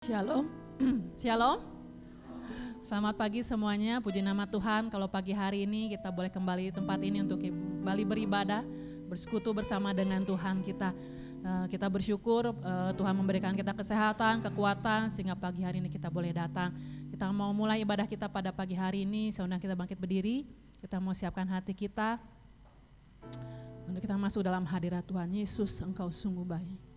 Shalom, shalom. Selamat pagi semuanya, puji nama Tuhan. Kalau pagi hari ini kita boleh kembali di tempat ini untuk kembali beribadah, bersekutu bersama dengan Tuhan kita. Kita bersyukur Tuhan memberikan kita kesehatan, kekuatan, sehingga pagi hari ini kita boleh datang. Kita mau mulai ibadah kita pada pagi hari ini, saya undang kita bangkit berdiri. Kita mau siapkan hati kita untuk kita masuk dalam hadirat Tuhan. Yesus, Engkau sungguh baik.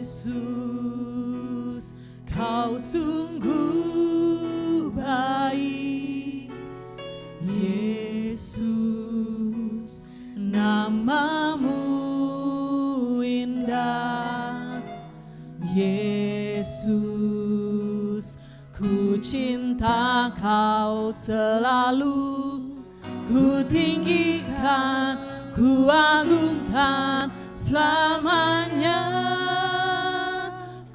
Yesus, Kau sungguh baik. Yesus, nama-Mu indah. Yesus, ku cinta Kau selalu. Ku tinggikan, ku agungkan selamanya.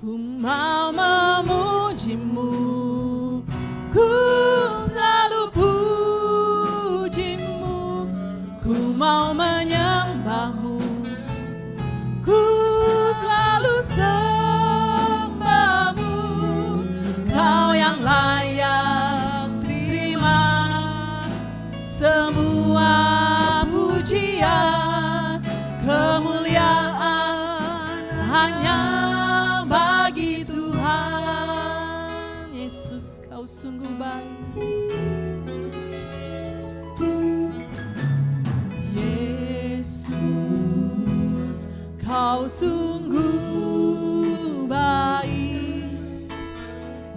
Ku mau memuji-Mu, ku selalu puji-Mu. Ku mau menyembah-Mu, ku selalu sembah-Mu. Kau yang layak terima semua pujian, kemuliaan hanya bagi Tuhan. Yesus, Kau sungguh baik. Yesus, Kau sungguh baik.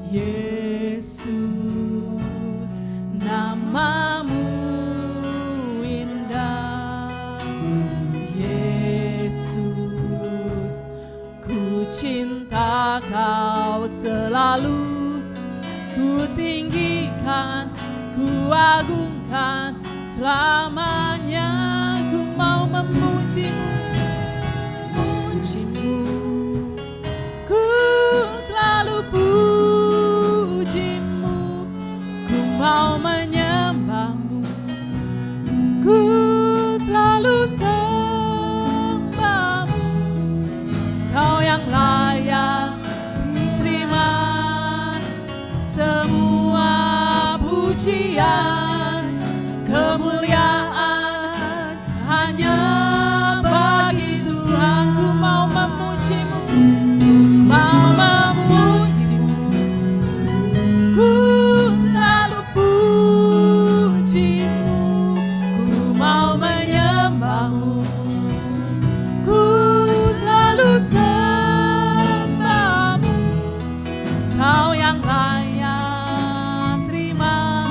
Yesus, nama-Mu indah. Yesus, ku cinta Kau selalu. Ku tinggikan, ku agungkan selamanya. Ku mau memuji-Mu, puji-Mu. Ku selalu puji-Mu. Ku mau menyembah-Mu, ku selalu sembah-Mu. Kau yang layak diterima semua pujian, kemuliaan hanya bagi Tuhan. Ku mau memuji-Mu, mau memuji-Mu. Ku selalu puji-Mu, ku mau menyembah-Mu, ku selalu sembah-Mu. Kau yang layak terima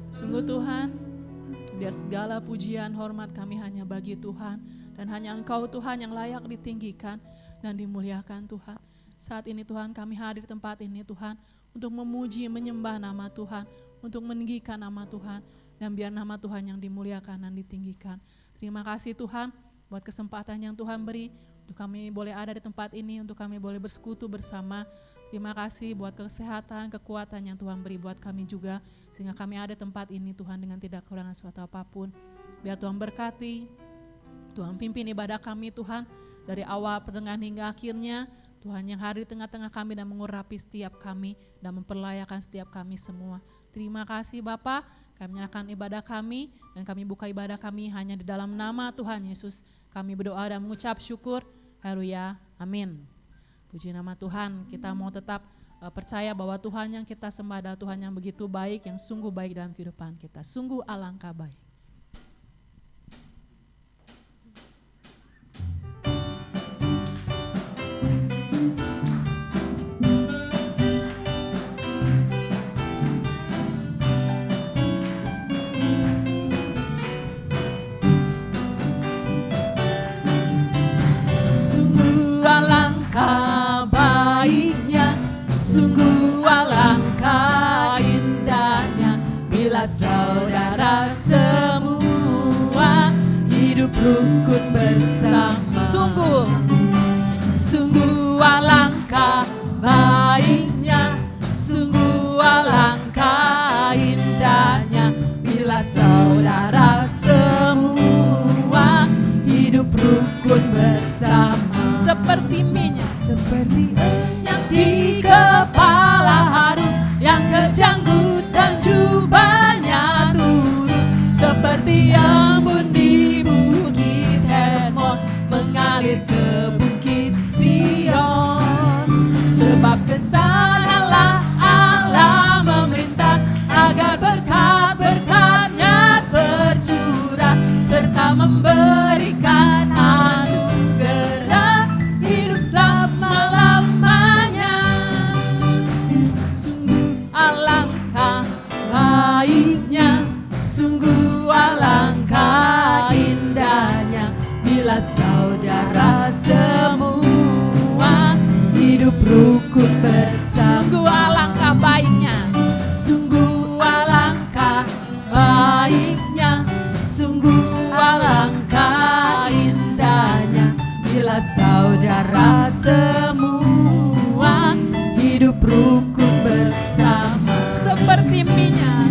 Sungguh Tuhan, biar segala pujian hormat kami hanya bagi Tuhan, dan hanya Engkau Tuhan yang layak ditinggikan dan dimuliakan Tuhan. Saat ini Tuhan kami hadir di tempat ini Tuhan, untuk memuji menyembah nama Tuhan, untuk meninggikan nama Tuhan, dan biar nama Tuhan yang dimuliakan dan ditinggikan. Terima kasih Tuhan buat kesempatan yang Tuhan beri, untuk kami boleh ada di tempat ini, untuk kami boleh bersekutu bersama. Terima kasih buat kesehatan, kekuatan yang Tuhan beri buat kami juga, sehingga kami ada tempat ini Tuhan dengan tidak kekurangan suatu apapun. Biar Tuhan berkati, Tuhan pimpin ibadah kami Tuhan, dari awal pertengahan hingga akhirnya. Tuhan yang hadir di tengah-tengah kami dan mengurapi setiap kami dan memperlayakan setiap kami semua. Terima kasih Bapa, kami menyerahkan ibadah kami dan kami buka ibadah kami hanya di dalam nama Tuhan Yesus. Kami berdoa dan mengucap syukur. Haleluya, amin. Puji nama Tuhan, kita mau tetap percaya bahwa Tuhan yang kita sembah adalah Tuhan yang begitu baik, yang sungguh baik dalam kehidupan kita. Sungguh alangkah baik. Sungguh alangkah indahnya bila saudara semua hidup rukun bersama. Sungguh alangkah baiknya, sungguh alangkah indahnya bila saudara semua hidup rukun bersama. Seperti minyak di kepala Harun yang kejanggut dan jubahnya turun, seperti embun di bukit Hermon mengalir ke bukit Sion. Sebab kesanalah Allah memerintah agar berkat-berkatnya tercurah serta memberikan anugerah hidup selama-lamanya. Baiknya, sungguh alangkah indahnya bila saudara semua hidup rukun bersama. Sungguh alangkah baiknya, sungguh alangkah baiknya, sungguh alangkah indahnya bila saudara semua hidup rukun bersama. Seperti minyak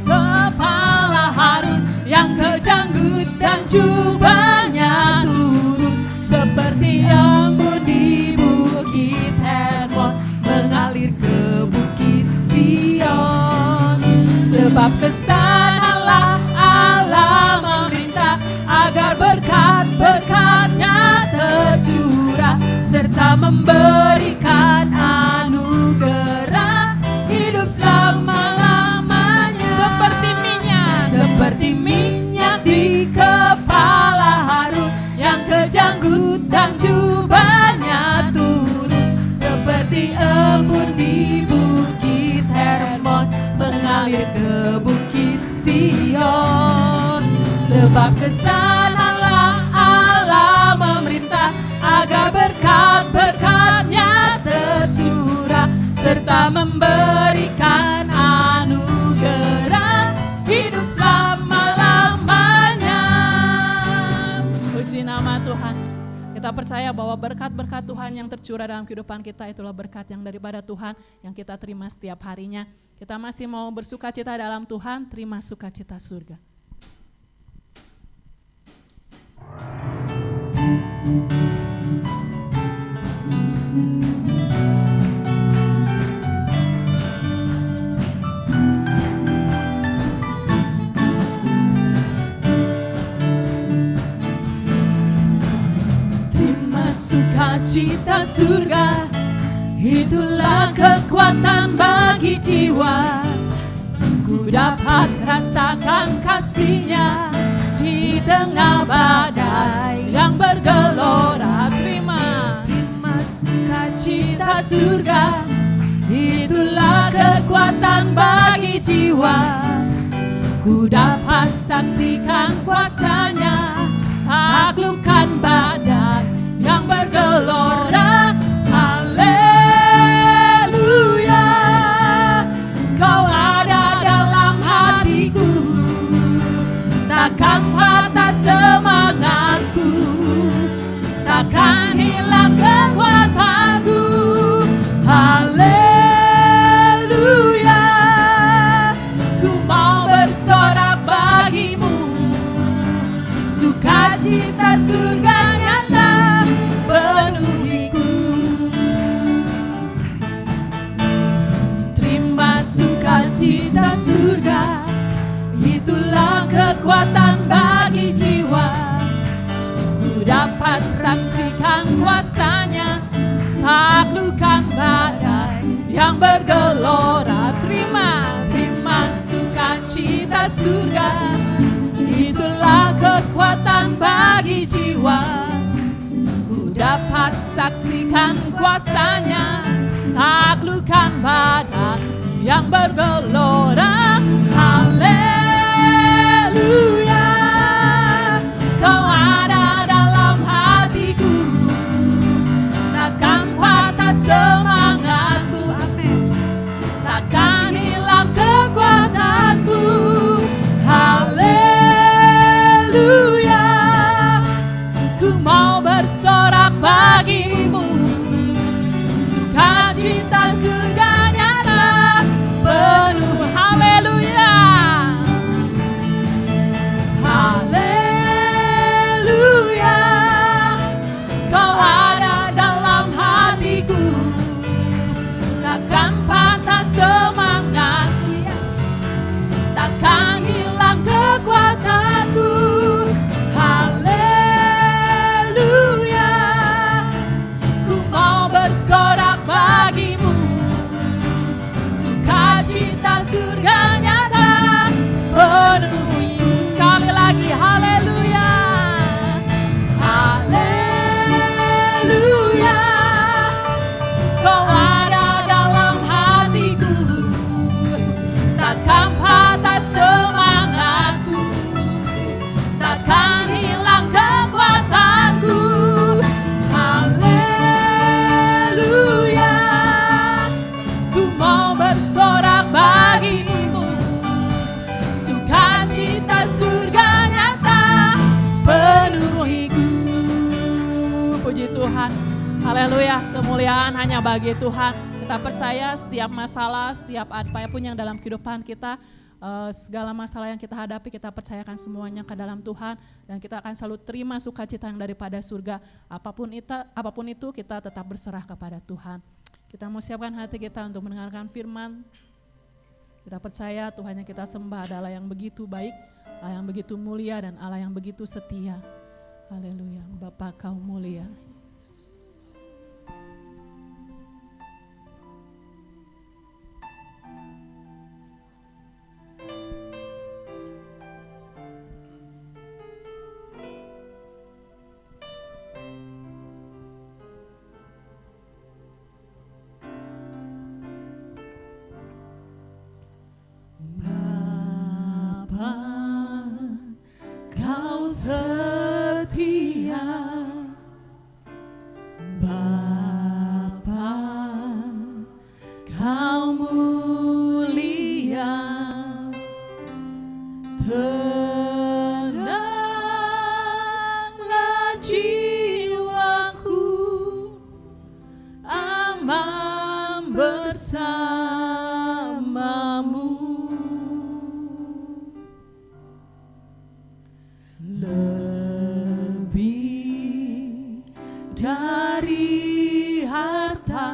kepala Harun yang kejanggut dan jubahnya turun, seperti embun di bukit Hermon mengalir ke bukit Sion. Sebab kesanalah Allah memerintah agar berkat-berkatnya tercurah serta memberikan anugerah hidup selama-lamanya. Seperti minyak di kepala Harun yang kejanggut dan jubahnya turun, seperti embun di bukit Hermon mengalir ke bukit Sion. Sebab kesanalah Allah memerintah agar berkat-berkatnya tercurah serta memberikan anugerah hidup selama-lamanya. Puji nama Tuhan. Kita percaya bahwa berkat-berkat Tuhan yang tercurah dalam kehidupan kita itulah berkat yang daripada Tuhan yang kita terima setiap harinya. Kita masih mau bersukacita dalam Tuhan, terima sukacita surga. Terima sukacita surga, itulah kekuatan bagi jiwa. Ku dapat rasakan kasih-Nya di tengah badai yang bergelora. Terima sukacita surga, itulah kekuatan bagi jiwa. Ku dapat saksikan kuasanya, taklukkan badai yang bergelora. Haleluya, Kau ada dalam hatiku, takkan patah semangatku, takkan hilang kekuatanku. Haleluya, ku mau bersorak bagimu, sukacita surga nyata penuhiku. Terima sukacita surga, itulah kekuatan bagi jiwa. Ku dapat saksikan kuasanya, taklukkan badai yang bergelora. Terima sukacita surga, itulah kekuatan bagi jiwa. Ku dapat saksikan kuasanya, taklukkan badai yang bergelora. Haleluya, Kau ada dalam hatiku, takkan patah semangatku. Amin. Takkan hilang kekuatanku. Haleluya, ku mau bersorak bagimu, sukacita surga nyata penuh. Haleluya, haleluya, Kau ada dalam hatiku, takkan patah semangatku. Yes. Takkan hilang kekuatanku. Haleluya, ku mau bersorak bagimu, sukacita surga nyata penuhi. Sekali lagi, haleluya, haleluya, Kau ada dalam hatiku, takkan patah semangatku, takkan hilang kekuatanku. Haleluya, ku mau bersorak bagimu, sukacita surga nyata penuhiku. Puji Tuhan, haleluya, kemuliaan hanya bagi Tuhan. Kita percaya setiap masalah, setiap apapun yang dalam kehidupan kita, segala masalah yang kita hadapi, kita percayakan semuanya ke dalam Tuhan, dan kita akan selalu terima sukacita yang daripada surga. Apapun itu kita tetap berserah kepada Tuhan. Kita mau siapkan hati kita untuk mendengarkan firman. Kita percaya Tuhan yang kita sembah adalah yang begitu baik, Allah yang begitu mulia, dan Allah yang begitu setia. Haleluya, Bapa Kau mulia. Yesus. Bapa, Kau setia. Bapa, Kau mulia. Tenanglah jiwaku, aman bersamamu. Lebih dari harta,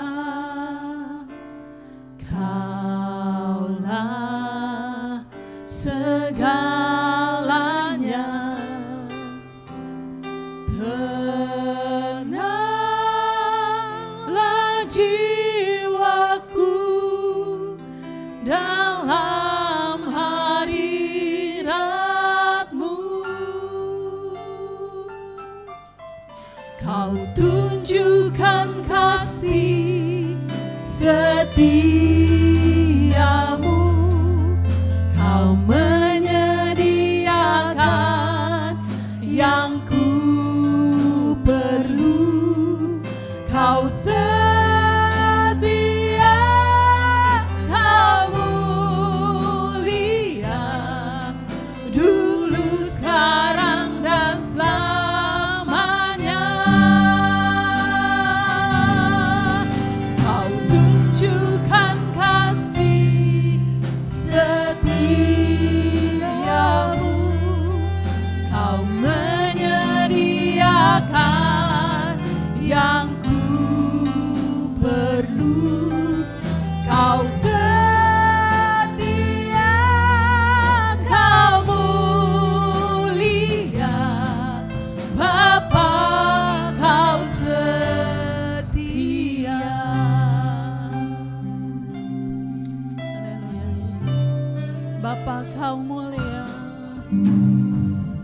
Kaulah segalanya. Tenanglah jiwaku dalam hadirat-Mu. Kau tunjukkan kasih setia Bapa kau mulia.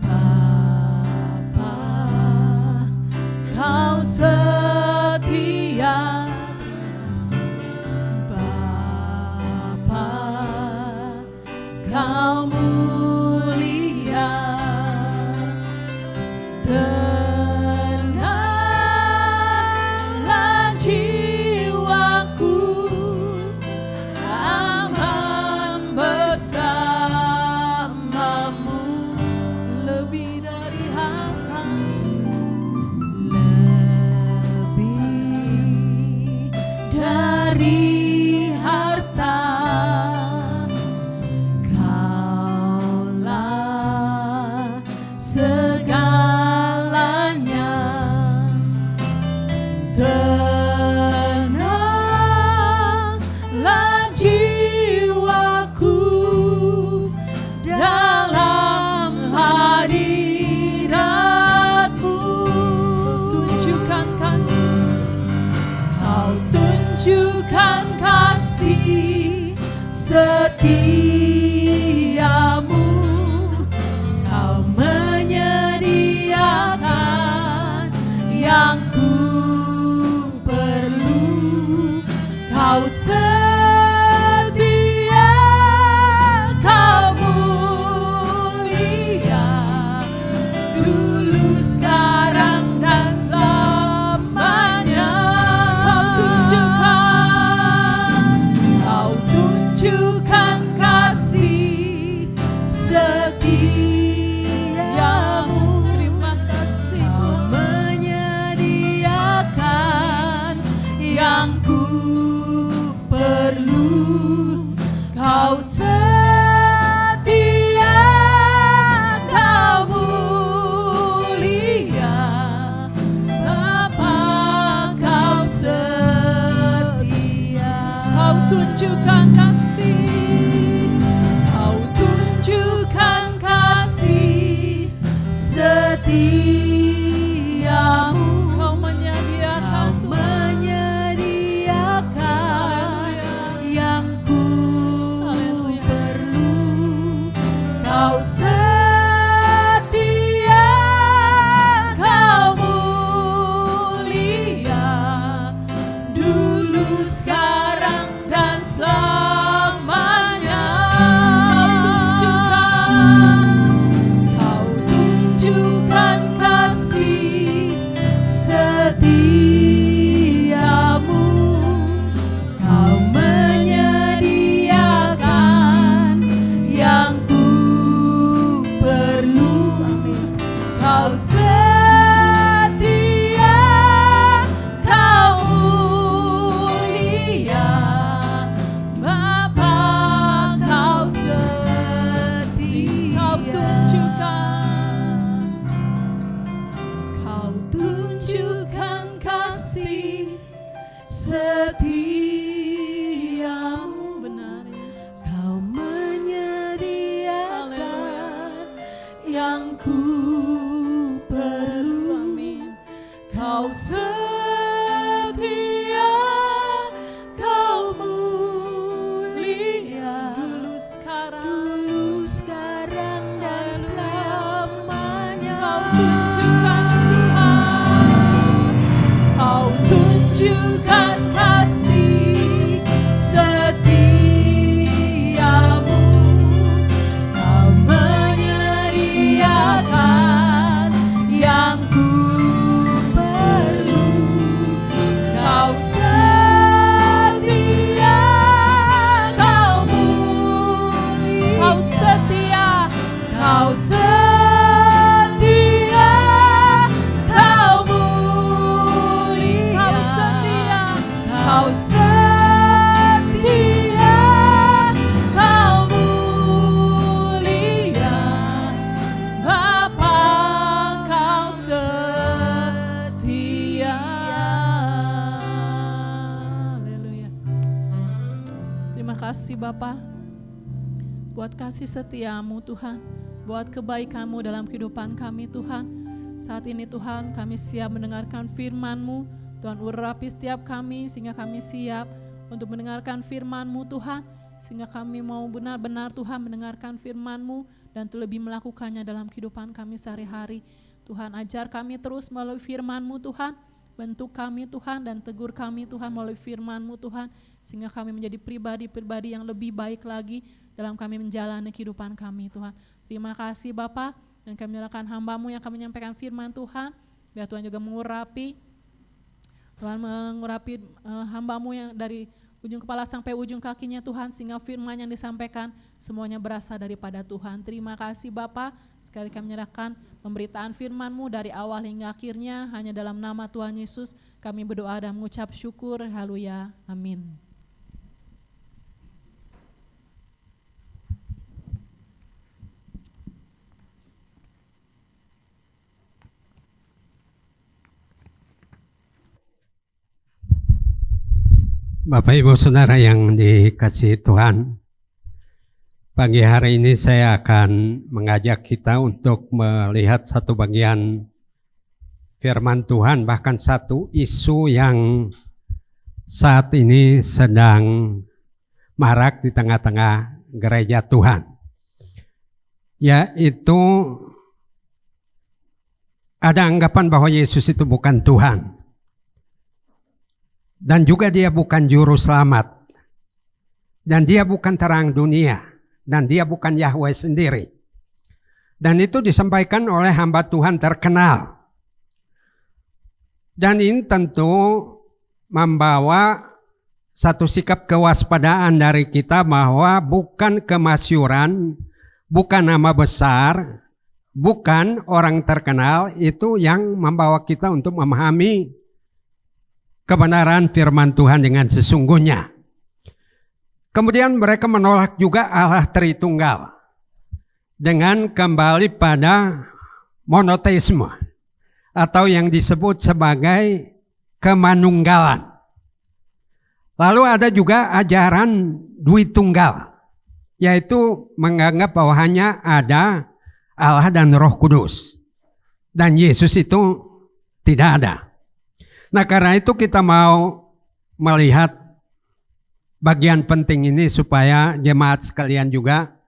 Bapa, kau setia. Bapa, kau mulia. Tenanglah jiwaku, aman bersamamu. Lebih dari harta, lebih dari harta, Kaulah segalanya. Tenanglah jiwaku dalam hadiratmu. Tunjukkan kasih, kau tunjukkan kasih setiamu. Kau menyediakan yang ku perlu. Kau setia, kau mulia, dulu, sekarang, dan selamanya. Kau tunjukkan kasih setiamu. Terima kasih, Kau menyediakan yang ku perlu. Kau setia, kau mulia, Bapa kau setia. Kau tunjukkan kasih, kau tunjukkan kasih setiamu. Kau menyediakan, yang ku perlu. Kau setia, kau mulia, dulu, sekarang, dan selamanya. Kau tunjukkan kasih setiamu. Kau menyediakan yang ku perlu. Kau setia, kau mulia, Bapa kau setia. Kau tunjukkan kasih setiamu. Benar, Yesus. Kau menyediakan yang ku perlu. Kau setia, kau mulia, dulu, sekarang, dan selamanya. Kau tunjukkan kasih setiamu. Kau menyediakan yang ku perlu. Kau setia, kau mulia. Kau setia, kau setia, kau mulia. Kau setia, kau mulia, Bapa kau setia. Haleluya. Terima kasih Bapa buat kasih setiamu Tuhan, buat kebaikanmu dalam kehidupan kami Tuhan. Saat ini Tuhan kami siap mendengarkan firman-Mu. Tuhan urapi setiap kami sehingga kami siap untuk mendengarkan firman-Mu Tuhan. sehingga kami mau benar-benar Tuhan mendengarkan firman-Mu dan terlebih melakukannya dalam kehidupan kami sehari-hari. Tuhan, ajar kami terus melalui firman-Mu Tuhan, bentuk kami Tuhan dan tegur kami Tuhan melalui firman-Mu Tuhan, sehingga kami menjadi pribadi-pribadi yang lebih baik lagi dalam kami menjalani kehidupan kami Tuhan. Terima kasih Bapa, dan kami menyerahkan hamba-Mu yang akan menyampaikan firman Tuhan, biar Tuhan juga mengurapi hamba-Mu yang dari ujung kepala sampai ujung kakinya Tuhan, sehingga firman yang disampaikan semuanya berasal daripada Tuhan. Terima kasih Bapa, sekali kami menyerahkan pemberitaan firman-Mu dari awal hingga akhirnya, hanya dalam nama Tuhan Yesus kami berdoa dan mengucap syukur. Haleluya, amin. Bapak Ibu Saudara yang dikasihi Tuhan, pagi hari ini saya akan mengajak kita untuk melihat satu bagian firman Tuhan, bahkan satu isu yang saat ini sedang marak di tengah-tengah gereja Tuhan, yaitu ada anggapan bahwa Yesus itu bukan Tuhan. Dan juga dia bukan juru selamat. Dan dia bukan terang dunia. Dan dia bukan Yahweh sendiri. Dan itu disampaikan oleh hamba Tuhan terkenal. Dan ini tentu membawa satu sikap kewaspadaan dari kita bahwa bukan kemasyuran, bukan nama besar, bukan orang terkenal itu yang membawa kita untuk memahami kebenaran firman Tuhan dengan sesungguhnya. Kemudian mereka menolak juga Allah Tritunggal dengan kembali pada monoteisme atau yang disebut sebagai kemanunggalan. Lalu ada juga ajaran Dwitunggal, yaitu menganggap bahwa hanya ada Allah dan Roh Kudus dan Yesus itu tidak ada. Nah, karena itu kita mau melihat bagian penting ini supaya jemaat sekalian juga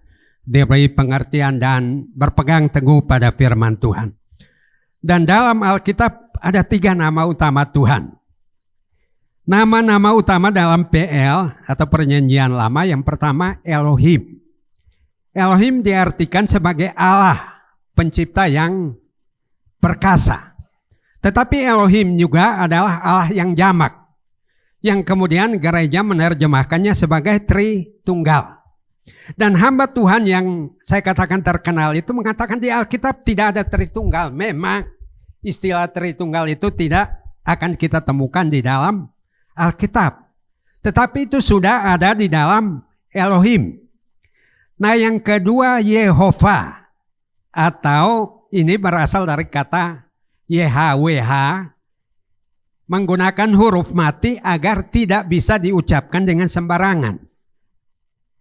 diberi pengertian dan berpegang teguh pada firman Tuhan. Dan dalam Alkitab ada 3 nama utama Tuhan. Nama-nama utama dalam PL atau Perjanjian Lama, yang pertama Elohim. Elohim diartikan sebagai Allah, pencipta yang perkasa. Tetapi Elohim juga adalah Allah yang jamak, yang kemudian gereja menerjemahkannya sebagai Tritunggal. Dan hamba Tuhan yang saya katakan terkenal itu mengatakan di Alkitab tidak ada Tritunggal. Memang istilah Tritunggal itu tidak akan kita temukan di dalam Alkitab. Tetapi itu sudah ada di dalam Elohim. Nah, yang kedua Yehovah, atau ini berasal dari kata YHWH, menggunakan huruf mati agar tidak bisa diucapkan dengan sembarangan.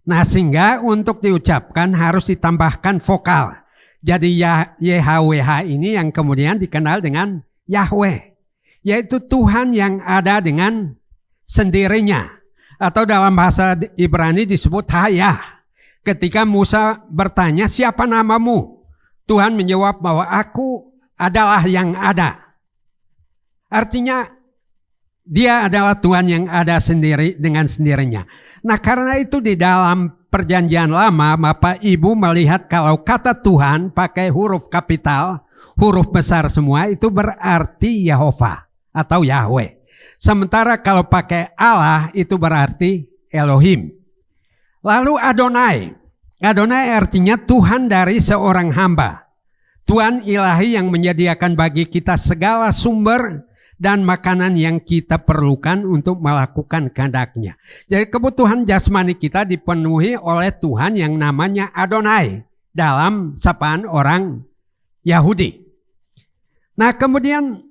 Nah, sehingga untuk diucapkan harus ditambahkan vokal. Jadi YHWH ini yang kemudian dikenal dengan Yahweh, yaitu Tuhan yang ada dengan sendirinya. Atau dalam bahasa Ibrani disebut Hayah. Ketika Musa bertanya, siapa namamu? Tuhan menjawab bahwa aku adalah yang ada. Artinya dia adalah Tuhan yang ada sendiri dengan sendirinya. Nah, karena itu di dalam Perjanjian Lama, Bapak Ibu melihat kalau kata Tuhan pakai huruf kapital, huruf besar semua, itu berarti Yehovah atau Yahweh. Sementara kalau pakai Allah itu berarti Elohim. Lalu Adonai. Adonai artinya Tuhan dari seorang hamba. Tuhan ilahi yang menyediakan bagi kita segala sumber dan makanan yang kita perlukan untuk melakukan kehendak-Nya. Jadi kebutuhan jasmani kita dipenuhi oleh Tuhan yang namanya Adonai dalam sapaan orang Yahudi. Nah, kemudian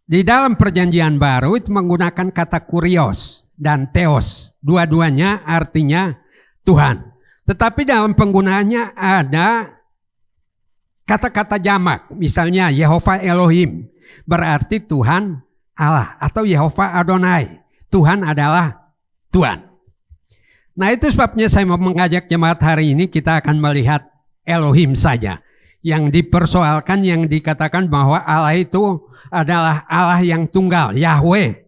di dalam Perjanjian Baru itu menggunakan kata kurios dan theos. Dua-duanya artinya Tuhan. Tetapi dalam penggunaannya ada kata-kata jamak, misalnya Yehovah Elohim, berarti Tuhan Allah, atau Yehovah Adonai, Tuhan adalah Tuhan. Nah itu sebabnya saya mau mengajak jemaat hari ini kita akan melihat Elohim saja. Yang dipersoalkan, yang dikatakan bahwa Allah itu adalah Allah yang tunggal, Yahweh.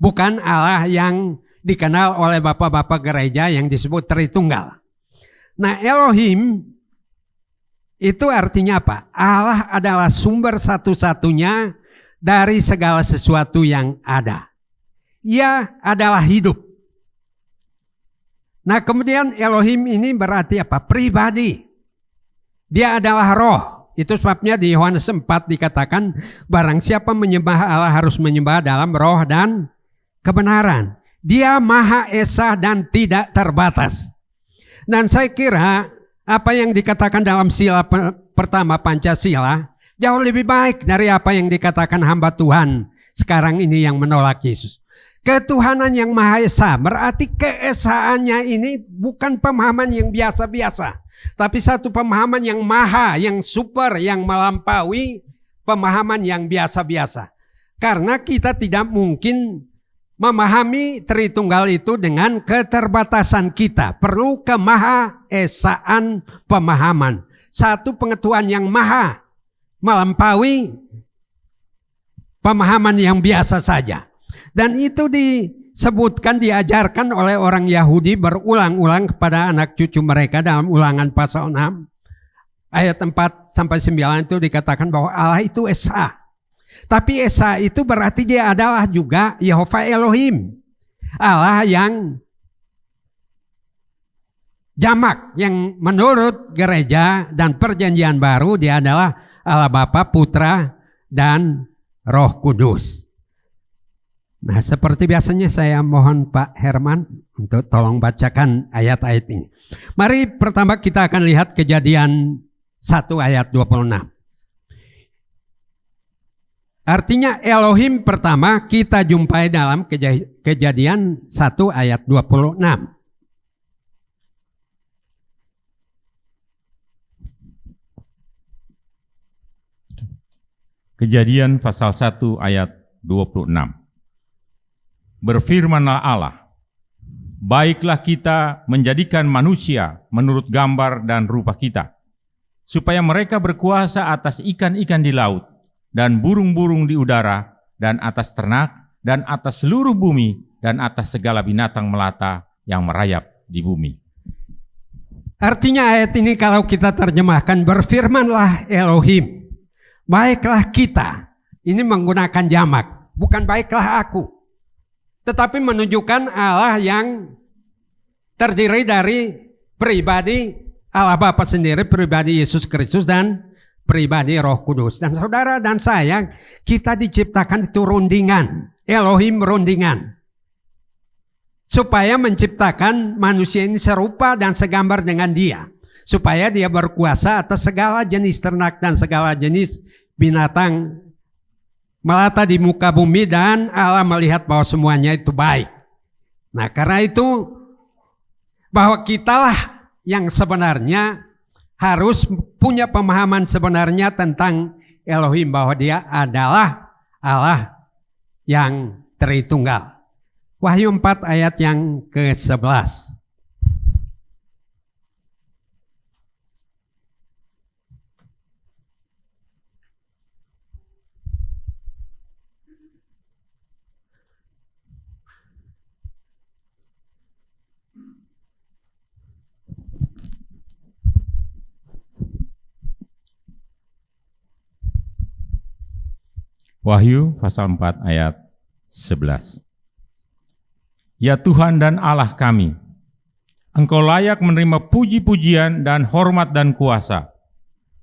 Bukan Allah yang dikenal oleh bapak-bapak gereja yang disebut Tritunggal. Nah Elohim itu artinya apa? Allah adalah sumber satu-satunya dari segala sesuatu yang ada. Ia adalah hidup. Nah kemudian Elohim ini berarti apa? Pribadi. Dia adalah roh. Itu sebabnya di Yohanes 4 dikatakan barang siapa menyembah Allah harus menyembah dalam roh dan kebenaran. Dia Maha Esa dan tidak terbatas. Dan saya kira apa yang dikatakan dalam sila pertama Pancasila jauh lebih baik dari apa yang dikatakan hamba Tuhan sekarang ini yang menolak Yesus. Ketuhanan yang Maha Esa berarti keesaannya ini bukan pemahaman yang biasa-biasa, tapi satu pemahaman yang maha, yang super, yang melampaui pemahaman yang biasa-biasa. Karena kita tidak mungkin memahami Tritunggal itu dengan keterbatasan kita. Perlu kemahaesaan pemahaman. Satu pengetahuan yang maha melampaui pemahaman yang biasa saja. Dan itu disebutkan, diajarkan oleh orang Yahudi berulang-ulang kepada anak cucu mereka dalam Ulangan pasal 6. Ayat 4-9 itu dikatakan bahwa Allah itu Esa. Tapi Esa itu berarti dia adalah juga Yehova Elohim. Allah yang jamak, yang menurut gereja dan perjanjian baru dia adalah Allah Bapa, Putra, dan Roh Kudus. Nah seperti biasanya saya mohon Pak Herman untuk tolong bacakan ayat-ayat ini. Mari pertama kita akan lihat Kejadian 1 ayat 26. Artinya Elohim pertama kita jumpai dalam Kejadian 1 ayat 26. Kejadian pasal 1 ayat 26. Berfirmanlah Allah, baiklah kita menjadikan manusia menurut gambar dan rupa kita, supaya mereka berkuasa atas ikan-ikan di laut, dan burung-burung di udara, dan atas ternak, dan atas seluruh bumi, dan atas segala binatang melata yang merayap di bumi. Artinya ayat ini kalau kita terjemahkan, berfirmanlah Elohim, baiklah kita. Ini menggunakan jamak, bukan baiklah aku. Tetapi menunjukkan Allah yang terdiri dari pribadi Allah Bapa sendiri, pribadi Yesus Kristus, dan pribadi Roh Kudus. Dan saudara dan saya, kita diciptakan itu rundingan, Elohim rundingan. Supaya menciptakan manusia ini serupa dan segambar dengan dia. Supaya dia berkuasa atas segala jenis ternak dan segala jenis binatang melata di muka bumi, dan Allah melihat bahwa semuanya itu baik. Nah karena itu bahwa kitalah yang sebenarnya harus punya pemahaman sebenarnya tentang Elohim, bahwa dia adalah Allah yang Tritunggal. Wahyu 4 ayat yang ke-11. Wahyu pasal 4 ayat 11. Ya Tuhan dan Allah kami, Engkau layak menerima puji-pujian dan hormat dan kuasa,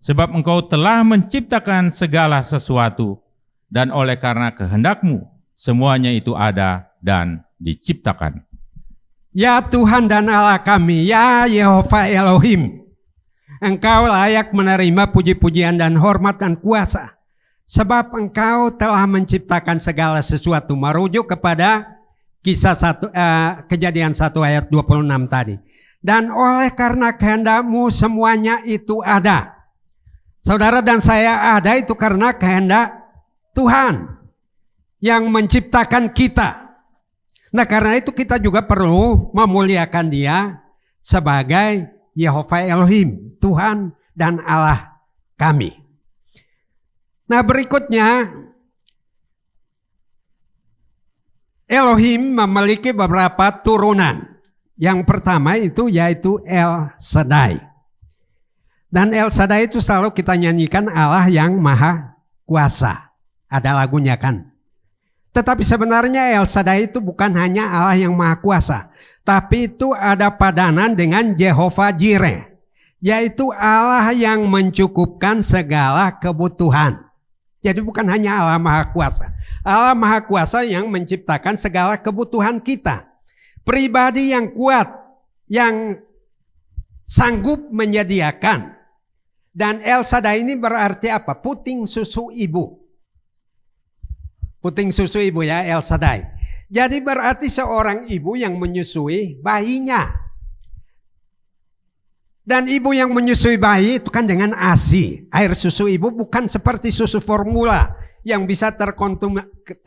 sebab Engkau telah menciptakan segala sesuatu, dan oleh karena kehendak-Mu semuanya itu ada dan diciptakan. Ya Tuhan dan Allah kami, ya Yehova Elohim, Engkau layak menerima puji-pujian dan hormat dan kuasa, sebab Engkau telah menciptakan segala sesuatu. Merujuk kepada Kejadian 1 ayat 26 tadi. Dan oleh karena kehendak-Mu semuanya itu ada. Saudara dan saya ada itu karena kehendak Tuhan yang menciptakan kita. Nah karena itu kita juga perlu memuliakan Dia sebagai Yehova Elohim, Tuhan dan Allah kami. Nah berikutnya, Elohim memiliki beberapa turunan. Yang pertama itu yaitu El Shaddai. Dan El Shaddai itu selalu kita nyanyikan Allah yang maha kuasa. Ada lagunya kan. Tetapi sebenarnya El Shaddai itu bukan hanya Allah yang maha kuasa. Tapi itu ada padanan dengan Jehovah Jireh. Yaitu Allah yang mencukupkan segala kebutuhan. Jadi bukan hanya Allah maha kuasa. Allah maha kuasa yang menciptakan segala kebutuhan kita. Pribadi yang kuat, yang sanggup menyediakan. Dan El Shaddai ini berarti apa? Puting susu ibu. Puting susu ibu ya, El Shaddai. Jadi berarti seorang ibu yang menyusui bayinya. Dan ibu yang menyusui bayi itu kan dengan ASI. Air susu ibu bukan seperti susu formula yang bisa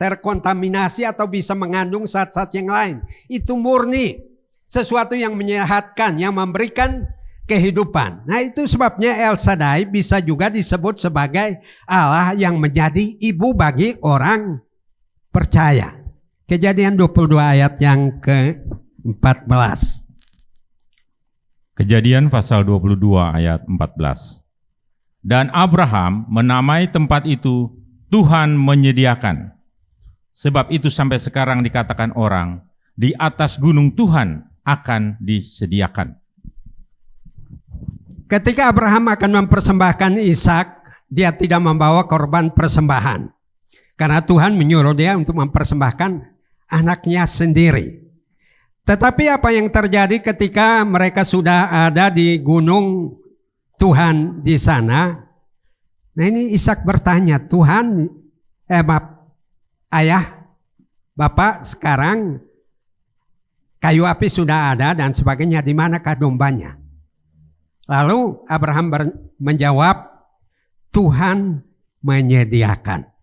terkontaminasi atau bisa mengandung zat-zat yang lain. Itu murni. Sesuatu yang menyehatkan, yang memberikan kehidupan. Nah itu sebabnya El Shaddai bisa juga disebut sebagai Allah yang menjadi ibu bagi orang percaya. Kejadian 22 ayat yang ke-14. Kejadian pasal 22 ayat 14. Dan Abraham menamai tempat itu Tuhan menyediakan. Sebab itu sampai sekarang dikatakan orang, di atas gunung Tuhan akan disediakan. Ketika Abraham akan mempersembahkan Ishak, dia tidak membawa korban persembahan. Karena Tuhan menyuruh dia untuk mempersembahkan anaknya sendiri. Tetapi apa yang terjadi ketika mereka sudah ada di gunung Tuhan di sana? Nah ini Ishak bertanya, Tuhan, ayah, bapak sekarang kayu api sudah ada dan sebagainya, di manakah dombanya? Lalu Abraham menjawab, Tuhan menyediakan.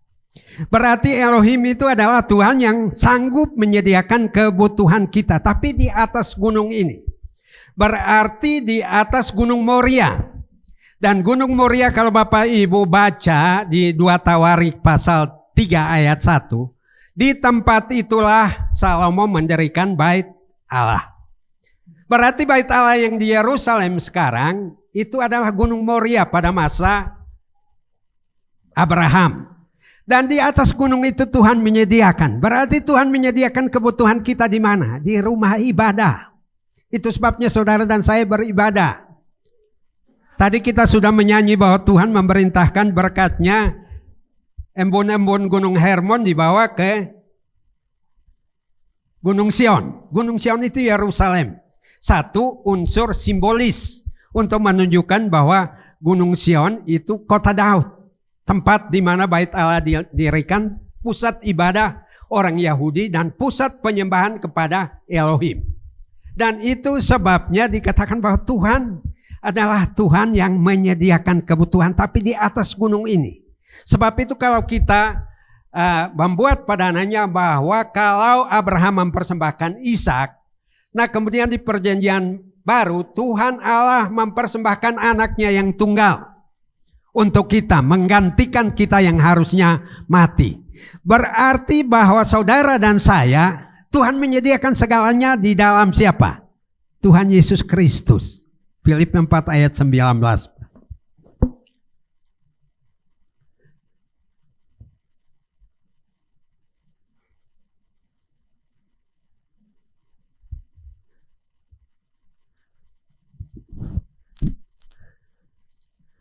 Berarti Elohim itu adalah Tuhan yang sanggup menyediakan kebutuhan kita. Tapi di atas gunung ini. Berarti di atas gunung Moria. Dan gunung Moria kalau Bapak Ibu baca di 2 Tawarik pasal 3 ayat 1. Di tempat itulah Salomo mendirikan bait Allah. Berarti bait Allah yang di Yerusalem sekarang itu adalah gunung Moria pada masa Abraham. Dan di atas gunung itu Tuhan menyediakan. Berarti Tuhan menyediakan kebutuhan kita di mana? Di rumah ibadah. Itu sebabnya saudara dan saya beribadah. Tadi kita sudah menyanyi bahwa Tuhan memerintahkan berkatnya embun-embun gunung Hermon dibawa ke Gunung Sion. Gunung Sion itu Yerusalem. Satu unsur simbolis untuk menunjukkan bahwa Gunung Sion itu kota Daud. Tempat di mana bait Allah didirikan, pusat ibadah orang Yahudi dan pusat penyembahan kepada Elohim. Dan itu sebabnya dikatakan bahwa Tuhan adalah Tuhan yang menyediakan kebutuhan tapi di atas gunung ini. Sebab itu kalau kita membuat padanannya bahwa kalau Abraham mempersembahkan Ishak, nah kemudian di perjanjian baru Tuhan Allah mempersembahkan anaknya yang tunggal. Untuk kita, menggantikan kita yang harusnya mati. Berarti bahwa saudara dan saya, Tuhan menyediakan segalanya di dalam siapa? Tuhan Yesus Kristus. Filipi 4 ayat 19.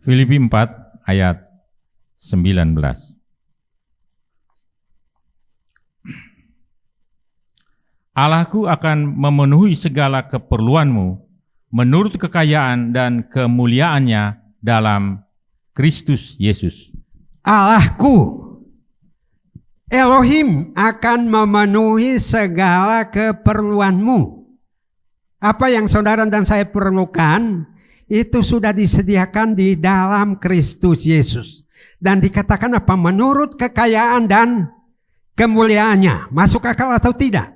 Filipi 4 ayat 19. Allahku akan memenuhi segala keperluanmu menurut kekayaan dan kemuliaannya dalam Kristus Yesus. Allahku, Elohim akan memenuhi segala keperluanmu. Apa yang saudara dan saya perlukan itu sudah disediakan di dalam Kristus Yesus. Dan dikatakan apa? Menurut kekayaan dan kemuliaannya. Masuk akal atau tidak?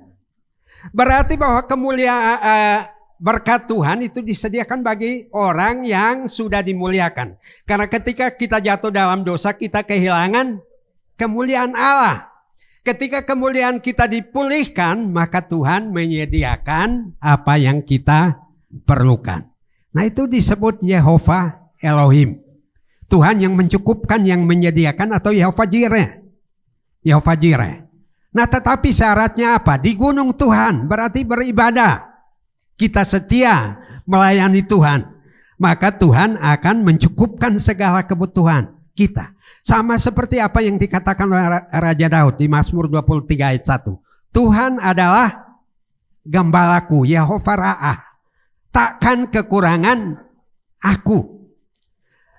Berarti bahwa kemuliaan berkat Tuhan itu disediakan bagi orang yang sudah dimuliakan. Karena ketika kita jatuh dalam dosa, kita kehilangan kemuliaan Allah. Ketika kemuliaan kita dipulihkan, maka Tuhan menyediakan apa yang kita perlukan. Nah, itu disebut Yehova Elohim. Tuhan yang mencukupkan, yang menyediakan, atau Yehova Jireh. Yehova Jireh. Nah, tetapi syaratnya apa? Di gunung Tuhan, berarti beribadah. Kita setia melayani Tuhan, maka Tuhan akan mencukupkan segala kebutuhan kita. Sama seperti apa yang dikatakan oleh Raja Daud di Mazmur 23 ayat 1. Tuhan adalah gembalaku, Yehova Ra'ah, takkan kekurangan aku.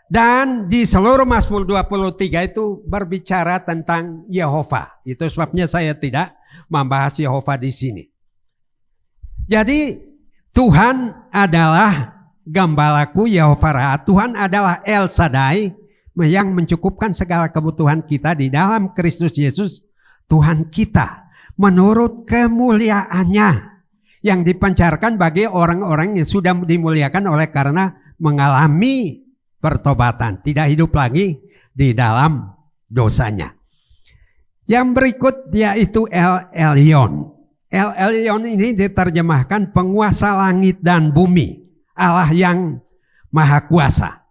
Dan di seluruh Mazmur 23 itu berbicara tentang Yehova. Itu sebabnya saya tidak membahas Yehova di sini. Jadi Tuhan adalah gembalaku, Yehova Ra'ah. Tuhan adalah El Shaddai yang mencukupkan segala kebutuhan kita di dalam Kristus Yesus, Tuhan kita, menurut kemuliaannya yang dipancarkan bagi orang-orang yang sudah dimuliakan oleh karena mengalami pertobatan, tidak hidup lagi di dalam dosanya. Yang berikut yaitu El Elyon. El Elyon ini diterjemahkan penguasa langit dan bumi, Allah yang maha kuasa.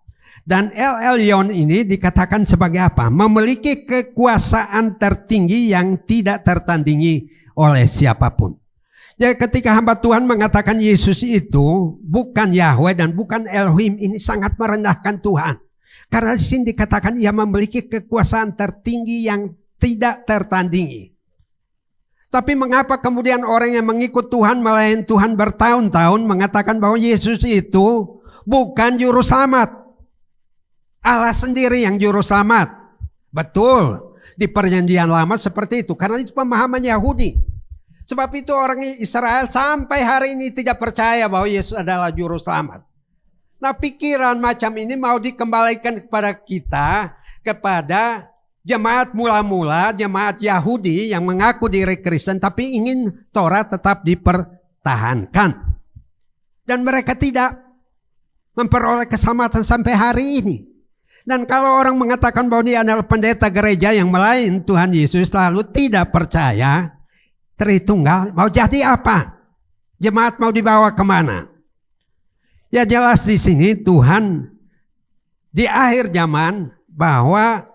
Dan El Elyon ini dikatakan sebagai apa? Memiliki kekuasaan tertinggi yang tidak tertandingi oleh siapapun. Jadi ketika hamba Tuhan mengatakan Yesus itu bukan Yahweh dan bukan Elohim, ini sangat merendahkan Tuhan. Karena di sini dikatakan ia memiliki kekuasaan tertinggi yang tidak tertandingi. Tapi mengapa kemudian orang yang mengikut Tuhan, melayani Tuhan bertahun-tahun mengatakan bahwa Yesus itu bukan juru selamat. Allah sendiri yang juru selamat. Betul, di perjanjian lama seperti itu. Karena itu pemahaman Yahudi. Sebab itu orang Israel sampai hari ini tidak percaya bahwa Yesus adalah juru selamat. Nah, pikiran macam ini mau dikembalikan kepada kita, kepada jemaat mula-mula, jemaat Yahudi yang mengaku diri Kristen tapi ingin Torah tetap dipertahankan. Dan mereka tidak memperoleh keselamatan sampai hari ini. Dan kalau orang mengatakan bahwa dia adalah pendeta gereja yang melayani Tuhan Yesus lalu tidak percaya, Tritunggal, mau jadi apa? Jemaat mau dibawa kemana? Ya jelas di sini Tuhan di akhir zaman bahwa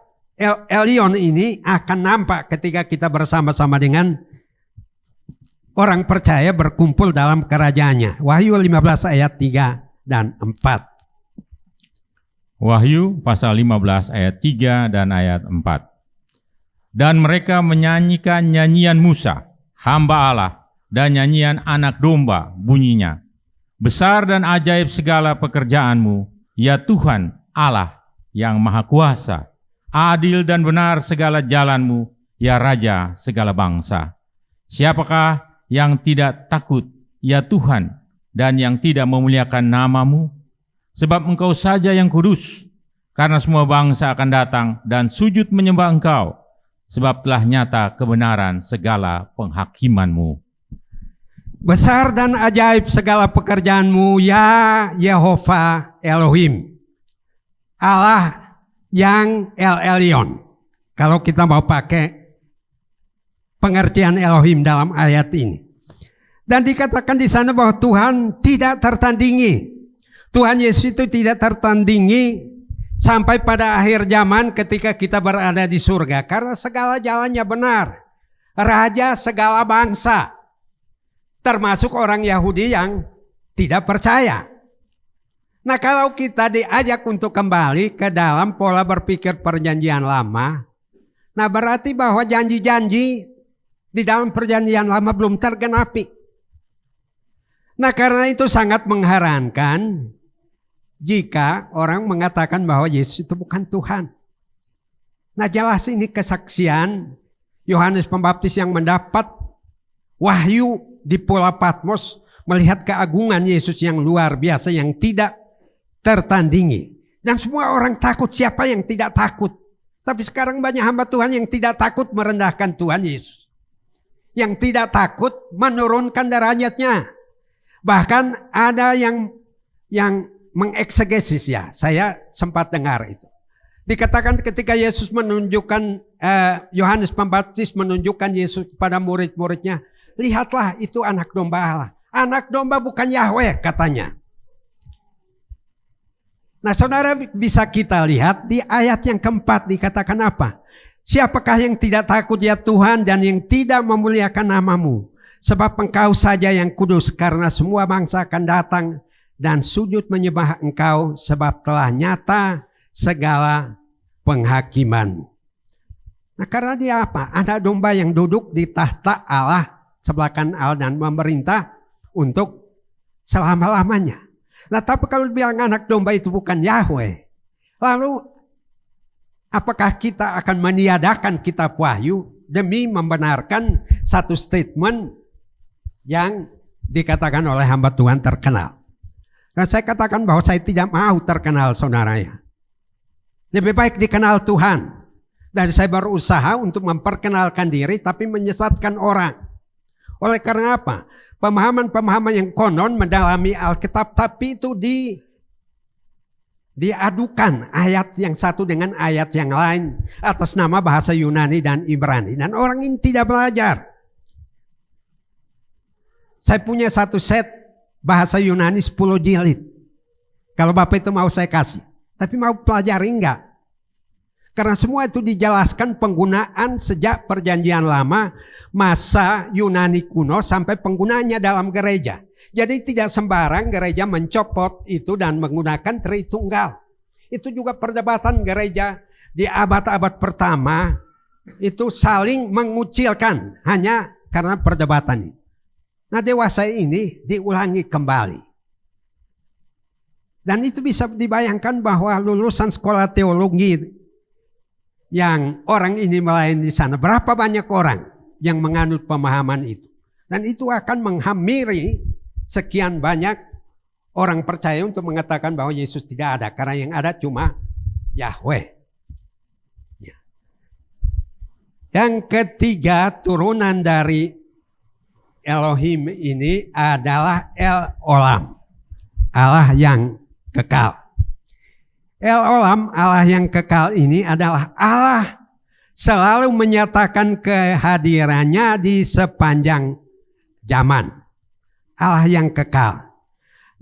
Elyon ini akan nampak ketika kita bersama-sama dengan orang percaya berkumpul dalam kerajaannya. Wahyu 15 ayat 3 dan 4. Wahyu pasal 15 ayat 3 dan ayat 4. Dan mereka menyanyikan nyanyian Musa, hamba Allah, dan nyanyian anak domba bunyinya. Besar dan ajaib segala pekerjaanmu, ya Tuhan Allah yang maha kuasa. Adil dan benar segala jalanmu, ya Raja segala bangsa. Siapakah yang tidak takut, ya Tuhan, dan yang tidak memuliakan namamu? Sebab engkau saja yang kudus, karena semua bangsa akan datang dan sujud menyembah engkau, sebab telah nyata kebenaran segala penghakimanmu. Besar dan ajaib segala pekerjaanmu, ya Yehova Elohim, Allah yang El Elyon. Kalau kita mau pakai pengertian Elohim dalam ayat ini. Dan dikatakan di sana bahwa Tuhan tidak tertandingi. Tuhan Yesus itu tidak tertandingi sampai pada akhir zaman ketika kita berada di surga. Karena segala jalannya benar. Raja segala bangsa. Termasuk orang Yahudi yang tidak percaya. Nah, kalau kita diajak untuk kembali ke dalam pola berpikir perjanjian lama, nah berarti bahwa janji-janji di dalam perjanjian lama belum tergenapi. Nah, karena itu sangat mengherankan jika orang mengatakan bahwa Yesus itu bukan Tuhan. Nah, jelas ini kesaksian Yohanes Pembaptis yang mendapat wahyu di Pulau Patmos, melihat keagungan Yesus yang luar biasa yang tidak tertandingi. Dan semua orang takut, siapa yang tidak takut? Tapi sekarang banyak hamba Tuhan yang tidak takut merendahkan Tuhan Yesus. yang tidak takut menurunkan derajatnya. Bahkan ada yang mengeksegesis ya, saya sempat dengar itu. Dikatakan ketika Yesus menunjukkan, Yohanes Pembaptis menunjukkan Yesus kepada murid-muridnya, lihatlah itu anak domba Allah. Anak domba bukan Yahweh katanya. Nah saudara bisa kita lihat di ayat yang keempat dikatakan apa? Siapakah yang tidak takut ya Tuhan dan yang tidak memuliakan namamu? Sebab engkau saja yang kudus, karena semua bangsa akan datang dan sujud menyembah engkau, sebab telah nyata segala penghakimanmu. Nah karena dia apa? Ada domba yang duduk di tahta Allah, sebelah kanan Allah, dan memerintah untuk selama-lamanya. Nah tapi kalau bilang anak domba itu bukan Yahweh, lalu apakah kita akan meniadakan kitab Wahyu demi membenarkan satu statement yang dikatakan oleh hamba Tuhan terkenal? Dan saya katakan bahwa saya tidak mau terkenal saudaranya. Lebih baik dikenal Tuhan. Dan saya berusaha untuk memperkenalkan diri tapi menyesatkan orang. Oleh karena apa? Pemahaman-pemahaman yang konon mendalami Alkitab tapi itu diadukan ayat yang satu dengan ayat yang lain atas nama bahasa Yunani dan Ibrani. Dan orang ini tidak belajar. Saya punya satu set bahasa Yunani 10 jilid. Kalau Bapak itu mau saya kasih. Tapi mau pelajari enggak? Karena semua itu dijelaskan penggunaan sejak perjanjian lama, masa Yunani kuno sampai penggunaannya dalam gereja. Jadi tidak sembarang gereja mencopot itu dan menggunakan Tritunggal. Itu juga perdebatan gereja di abad-abad pertama itu saling mengucilkan hanya karena perdebatan ini. Nah dewasa ini diulangi kembali. Dan itu bisa dibayangkan bahwa lulusan sekolah teologi yang orang ini melayani di sana, berapa banyak orang yang menganut pemahaman itu. Dan itu akan menghamiri sekian banyak orang percaya untuk mengatakan bahwa Yesus tidak ada. Karena yang ada cuma Yahweh. Ya. Yang ketiga, turunan dari Elohim ini adalah El Olam, Allah yang kekal. El Olam, Allah yang kekal ini adalah Allah selalu menyatakan kehadirannya di sepanjang zaman. Allah yang kekal.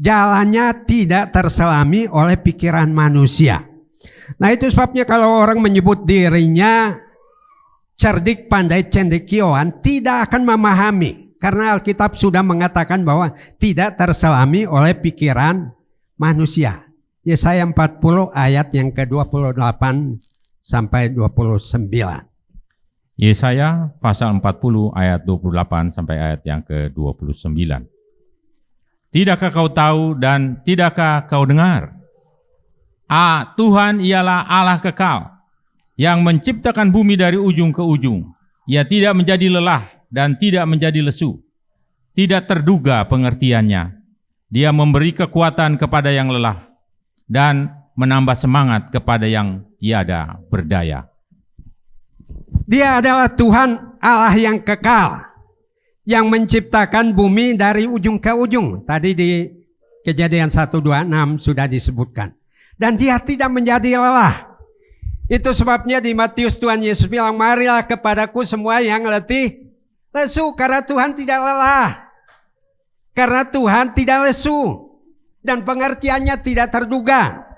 Jalannya tidak terselami oleh pikiran manusia. Nah itu sebabnya kalau orang menyebut dirinya cerdik, pandai, cendekiawan, tidak akan memahami. Karena Alkitab sudah mengatakan bahwa tidak terselami oleh pikiran manusia. Yesaya 40 ayat yang ke-28 sampai 29. Yesaya pasal 40 ayat 28 sampai ayat yang ke-29. Tidakkah kau tahu dan tidakkah kau dengar? Tuhan ialah Allah kekal yang menciptakan bumi dari ujung ke ujung. Ia tidak menjadi lelah dan tidak menjadi lesu. Tidak terduga pengertiannya. Dia memberi kekuatan kepada yang lelah dan menambah semangat kepada yang tiada berdaya. Dia adalah Tuhan Allah yang kekal, yang menciptakan bumi dari ujung ke ujung. Tadi di Kejadian 1:26 sudah disebutkan. Dan dia tidak menjadi lelah. Itu sebabnya di Matius Tuhan Yesus bilang, marilah kepadaku semua yang letih, lesu, karena Tuhan tidak lelah. Karena Tuhan tidak lesu. Dan pengertiannya tidak terduga.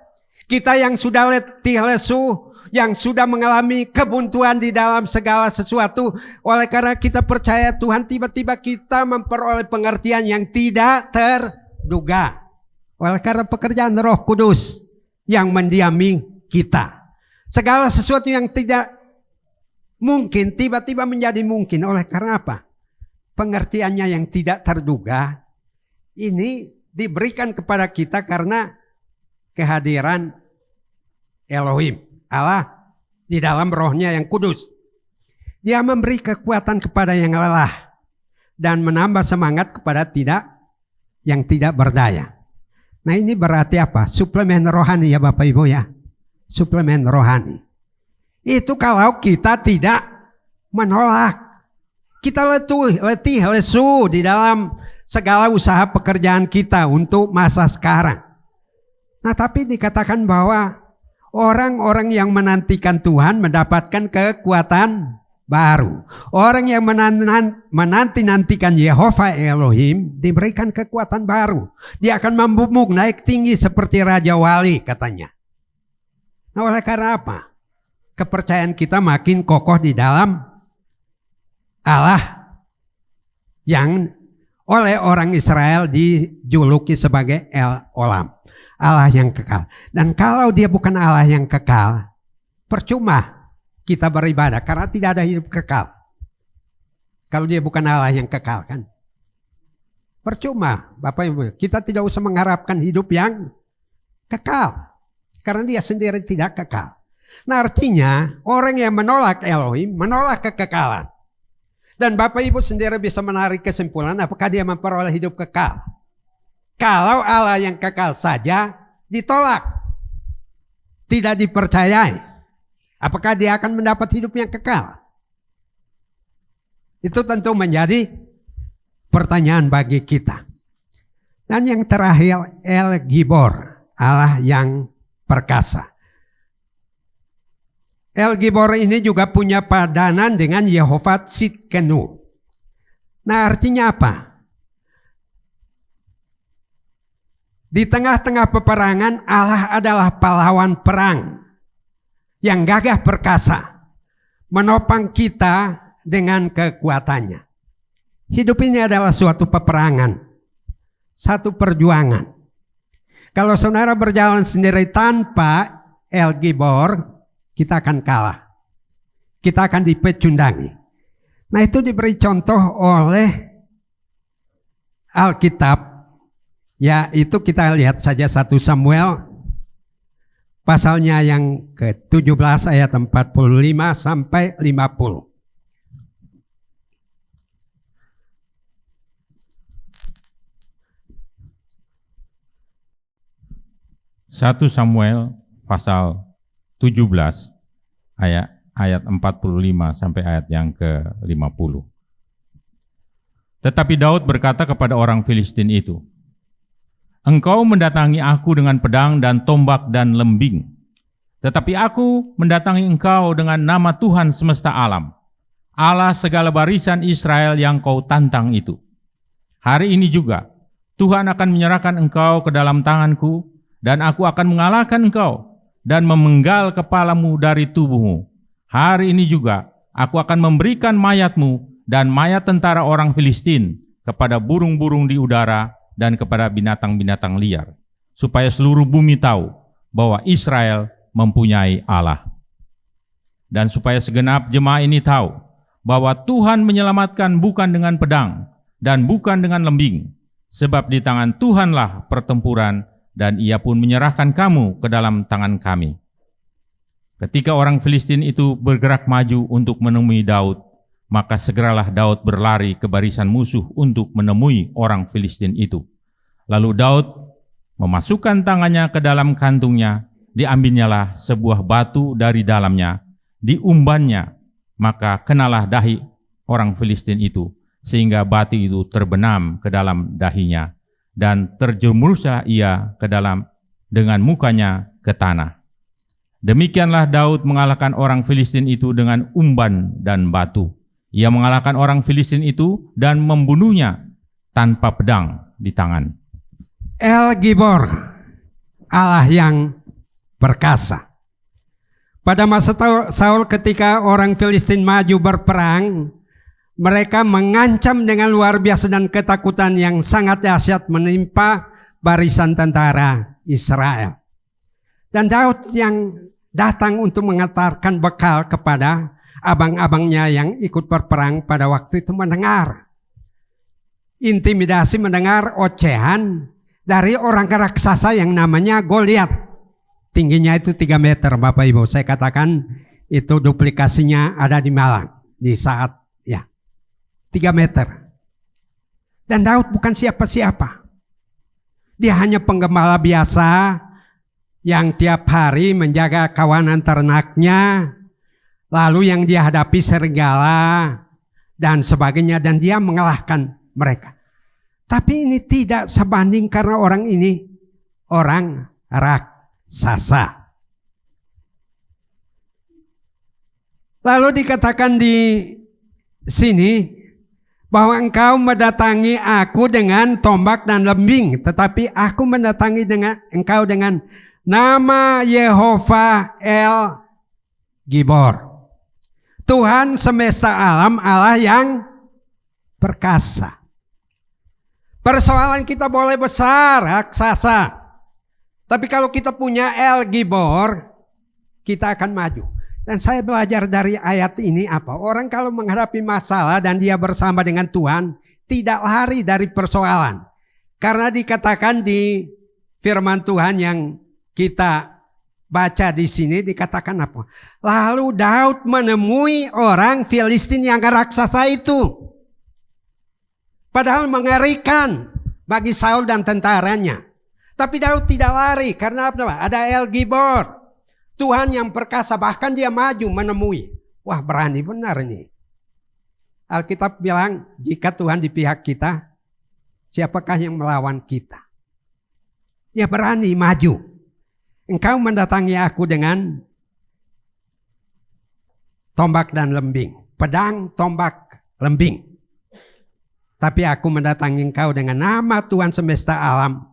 Kita yang sudah letih lesu, yang sudah mengalami kebuntuan di dalam segala sesuatu, oleh karena kita percaya Tuhan, tiba-tiba kita memperoleh pengertian yang tidak terduga. Oleh karena pekerjaan Roh Kudus yang mendiami kita. Segala sesuatu yang tidak mungkin tiba-tiba menjadi mungkin. Oleh karena apa? Pengertiannya yang tidak terduga ini diberikan kepada kita karena kehadiran Elohim, Allah di dalam rohnya yang kudus. Dia memberi kekuatan kepada yang lelah dan menambah semangat kepada yang tidak berdaya. Nah ini berarti apa? Suplemen rohani ya Bapak Ibu ya. Suplemen rohani. Itu kalau kita tidak menolak. Kita letih lesu di dalam segala usaha pekerjaan kita untuk masa sekarang. Nah, tapi dikatakan bahwa orang-orang yang menantikan Tuhan mendapatkan kekuatan baru. Orang yang menanti-nantikan Yehova Elohim diberikan kekuatan baru. Dia akan membumbung naik tinggi seperti Raja Wali katanya. Nah, oleh karena apa? Kepercayaan kita makin kokoh di dalam Allah yang oleh orang Israel dijuluki sebagai El Olam, Allah yang kekal. Dan kalau dia bukan Allah yang kekal, percuma kita beribadah karena tidak ada hidup kekal. Kalau dia bukan Allah yang kekal kan, percuma Bapak Ibu. Kita tidak usah mengharapkan hidup yang kekal karena dia sendiri tidak kekal. Nah, artinya orang yang menolak Elohim menolak kekekalan. Dan Bapak Ibu sendiri bisa menarik kesimpulan apakah dia memperoleh hidup kekal. Kalau Allah yang kekal saja ditolak, tidak dipercayai, apakah dia akan mendapat hidup yang kekal? Itu tentu menjadi pertanyaan bagi kita. Dan yang terakhir, El Gibor, Allah yang perkasa. El Gibor ini juga punya padanan dengan Yehova Tsidkenu. Nah, artinya apa? Di tengah-tengah peperangan, Allah adalah pahlawan perang yang gagah perkasa, menopang kita dengan kekuatannya. Hidup ini adalah suatu peperangan, satu perjuangan. Kalau saudara berjalan sendiri tanpa El Gibor, kita akan kalah. Kita akan dipecundangi. Nah, itu diberi contoh oleh Alkitab. Yaitu kita lihat saja 1 Samuel pasalnya yang ke-17 ayat 45 sampai 50. Satu Samuel pasal 17 ayat 45 sampai ayat yang ke-50. Tetapi Daud berkata kepada orang Filistin itu, "Engkau mendatangi aku dengan pedang dan tombak dan lembing, tetapi aku mendatangi engkau dengan nama Tuhan semesta alam, Allah segala barisan Israel yang kau tantang itu. Hari ini juga Tuhan akan menyerahkan engkau ke dalam tanganku, dan aku akan mengalahkan engkau dan memenggal kepalamu dari tubuhmu. Hari ini juga aku akan memberikan mayatmu dan mayat tentara orang Filistin kepada burung-burung di udara dan kepada binatang-binatang liar, supaya seluruh bumi tahu bahwa Israel mempunyai Allah. Dan supaya segenap jemaah ini tahu bahwa Tuhan menyelamatkan bukan dengan pedang dan bukan dengan lembing, sebab di tangan Tuhanlah pertempuran, dan ia pun menyerahkan kamu ke dalam tangan kami." Ketika orang Filistin itu bergerak maju untuk menemui Daud, maka segeralah Daud berlari ke barisan musuh untuk menemui orang Filistin itu. Lalu Daud memasukkan tangannya ke dalam kantungnya, diambilnyalah sebuah batu dari dalamnya, diumbannya, maka kenalah dahi orang Filistin itu, sehingga batu itu terbenam ke dalam dahinya, dan terjerumuslah ia ke dalam dengan mukanya ke tanah. Demikianlah Daud mengalahkan orang Filistin itu dengan umban dan batu. Ia mengalahkan orang Filistin itu dan membunuhnya tanpa pedang di tangan. El Gibor, Allah yang perkasa. Pada masa Saul ketika orang Filistin maju berperang, mereka mengancam dengan luar biasa dan ketakutan yang sangat dahsyat menimpa barisan tentara Israel. Dan Daud yang datang untuk mengantarkan bekal kepada abang-abangnya yang ikut berperang pada waktu itu mendengar intimidasi, mendengar ocehan dari orang raksasa yang namanya Goliat. Tingginya itu 3 meter Bapak Ibu. Saya katakan itu duplikasinya ada di Malang di saat 3 meter. Dan Daud bukan siapa-siapa. Dia hanya penggembala biasa yang tiap hari menjaga kawanan ternaknya. Lalu yang dia hadapi serigala dan sebagainya, dan dia mengalahkan mereka. Tapi ini tidak sebanding karena orang ini orang raksasa. Lalu dikatakan di sini bahwa engkau mendatangi aku dengan tombak dan lembing, tetapi aku mendatangi engkau dengan nama Yehova El Gibor, Tuhan semesta alam, Allah yang perkasa. Persoalan kita boleh besar, raksasa, tapi kalau kita punya El Gibor, kita akan maju. Dan saya belajar dari ayat ini apa? Orang kalau menghadapi masalah dan dia bersama dengan Tuhan, tidak lari dari persoalan. Karena dikatakan di firman Tuhan yang kita baca di sini, dikatakan apa? Lalu Daud menemui orang Filistin yang raksasa itu. Padahal mengerikan bagi Saul dan tentaranya. Tapi Daud tidak lari karena apa? Ada El Gibor, Tuhan yang perkasa, bahkan dia maju menemui. Wah, berani benar nih. Alkitab bilang, jika Tuhan di pihak kita, siapakah yang melawan kita? Dia berani maju. Engkau mendatangi aku dengan tombak dan lembing. Pedang, tombak, lembing. Tapi aku mendatangi engkau dengan nama Tuhan semesta alam,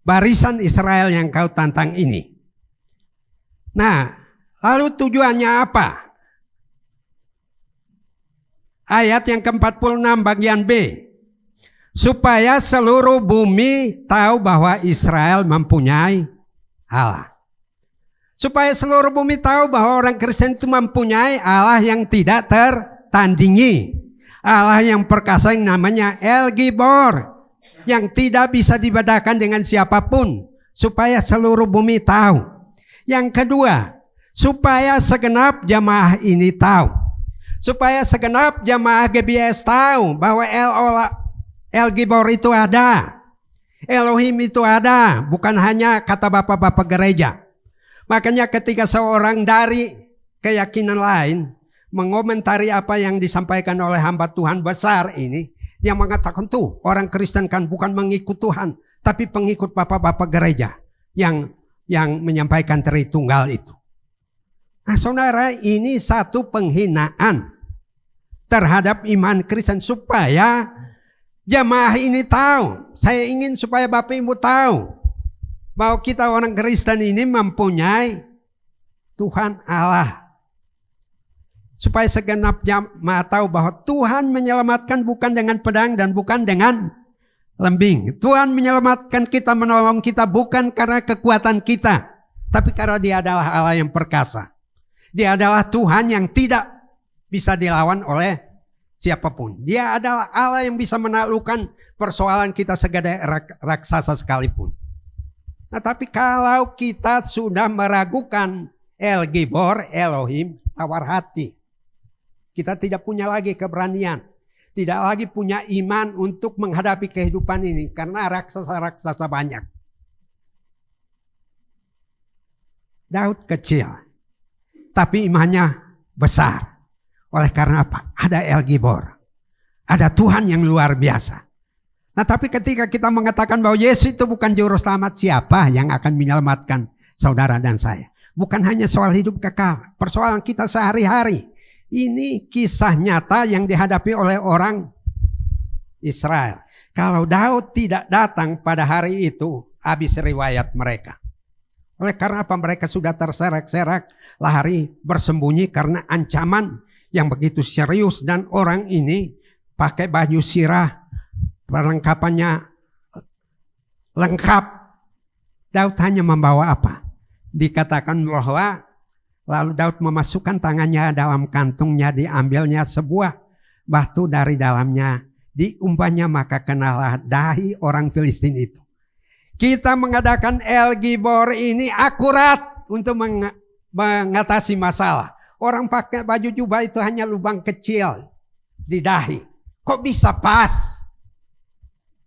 barisan Israel yang kau tantang ini. Nah, lalu tujuannya apa? Ayat yang ke-46 bagian B. Supaya seluruh bumi tahu bahwa Israel mempunyai Allah. Supaya seluruh bumi tahu bahwa orang Kristen itu mempunyai Allah yang tidak tertandingi. Allah yang perkasa yang namanya El Gibor, yang tidak bisa dibedakan dengan siapapun. Supaya seluruh bumi tahu. Yang kedua, supaya segenap jamaah ini tahu. Supaya segenap jamaah GBS tahu bahwa El Gibor itu ada. Elohim itu ada, bukan hanya kata bapak-bapak gereja. Makanya ketika seorang dari keyakinan lain mengomentari apa yang disampaikan oleh hamba Tuhan besar ini, dia mengatakan tuh orang Kristen kan bukan mengikut Tuhan, tapi pengikut bapak-bapak gereja yang menyampaikan Tritunggal itu. Nah saudara, ini satu penghinaan terhadap iman Kristen. Supaya jamaah ini tahu, saya ingin supaya Bapak Ibu tahu bahwa kita orang Kristen ini mempunyai Tuhan Allah. Supaya segenap jamaah tahu bahwa Tuhan menyelamatkan bukan dengan pedang dan bukan dengan lembing. Tuhan menyelamatkan kita, menolong kita bukan karena kekuatan kita, tapi karena Dia adalah Allah yang perkasa. Dia adalah Tuhan yang tidak bisa dilawan oleh siapapun. Dia adalah Allah yang bisa menaklukkan persoalan kita segede raksasa sekalipun. Nah, tapi kalau kita sudah meragukan El Gibor, Elohim, tawar hati. Kita tidak punya lagi keberanian. Tidak lagi punya iman untuk menghadapi kehidupan ini. Karena raksasa-raksasa banyak. Daud kecil. Tapi imannya besar. Oleh karena apa? Ada El Gibor. Ada Tuhan yang luar biasa. Nah tapi ketika kita mengatakan bahwa Yesus itu bukan juru selamat, siapa yang akan menyelamatkan saudara dan saya? Bukan hanya soal hidup kekal. Persoalan kita sehari-hari. Ini kisah nyata yang dihadapi oleh orang Israel. Kalau Daud tidak datang pada hari itu, habis riwayat mereka. Oleh karena apa? Mereka sudah terserak-serak, lari bersembunyi karena ancaman yang begitu serius. Dan orang ini pakai baju sirah, perlengkapannya lengkap. Daud hanya membawa apa? Dikatakan bahwa lalu Daud memasukkan tangannya dalam kantungnya, diambilnya sebuah batu dari dalamnya, diumpanya, maka kenalah dahi orang Filistin itu. Kita mengadakan El Gibor ini akurat untuk mengatasi masalah. Orang pakai baju jubah itu hanya lubang kecil di dahi. Kok bisa pas?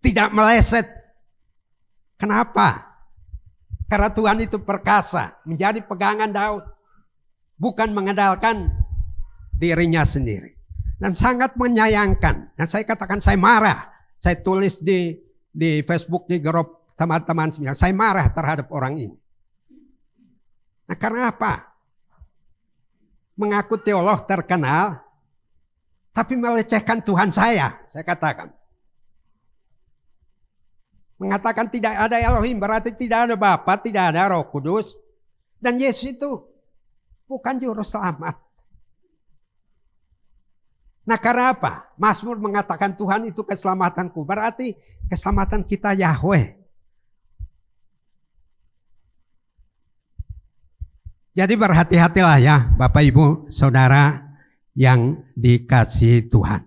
Tidak meleset. Kenapa? Karena Tuhan itu perkasa, menjadi pegangan Daud. Bukan mengandalkan dirinya sendiri. dan sangat menyayangkan. Dan saya katakan saya marah. Saya tulis di Facebook, di grup teman-teman semua. Saya marah terhadap orang ini. Nah, karena apa? Mengaku teolog terkenal, tapi melecehkan Tuhan saya katakan. Mengatakan tidak ada Elohim, berarti tidak ada Bapa, tidak ada Roh Kudus. Dan Yesus itu bukan juru selamat. Nah, karena apa? Mazmur mengatakan Tuhan itu keselamatanku. Berarti keselamatan kita Yahweh. Jadi berhati-hatilah ya Bapak Ibu Saudara yang dikasihi Tuhan.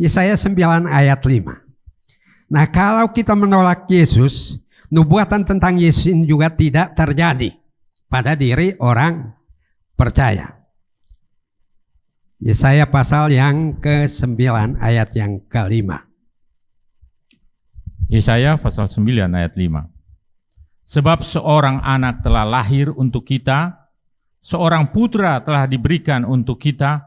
Yesaya 9 ayat 5. Nah, kalau kita menolak Yesus, nubuatan tentang Yesus ini juga tidak terjadi pada diri orang percaya. Yesaya pasal yang ke-9 ayat yang ke-5. Yesaya pasal 9 ayat 5. Sebab seorang anak telah lahir untuk kita, seorang putra telah diberikan untuk kita,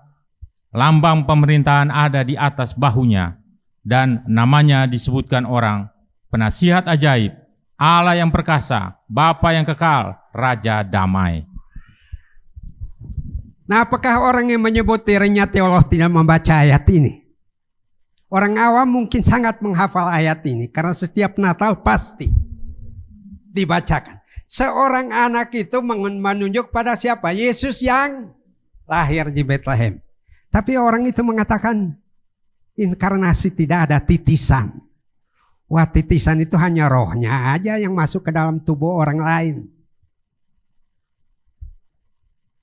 lambang pemerintahan ada di atas bahunya, dan namanya disebutkan orang, Penasihat Ajaib, Allah yang perkasa, Bapa yang kekal, Raja Damai. Nah, apakah orang yang menyebut dirinya teolog tidak membaca ayat ini? Orang awam mungkin sangat menghafal ayat ini karena setiap Natal pasti dibacakan. Seorang anak itu menunjuk pada siapa? Yesus yang lahir di Bethlehem. Tapi orang itu mengatakan inkarnasi tidak ada titisan. Wah, titisan itu hanya rohnya aja yang masuk ke dalam tubuh orang lain.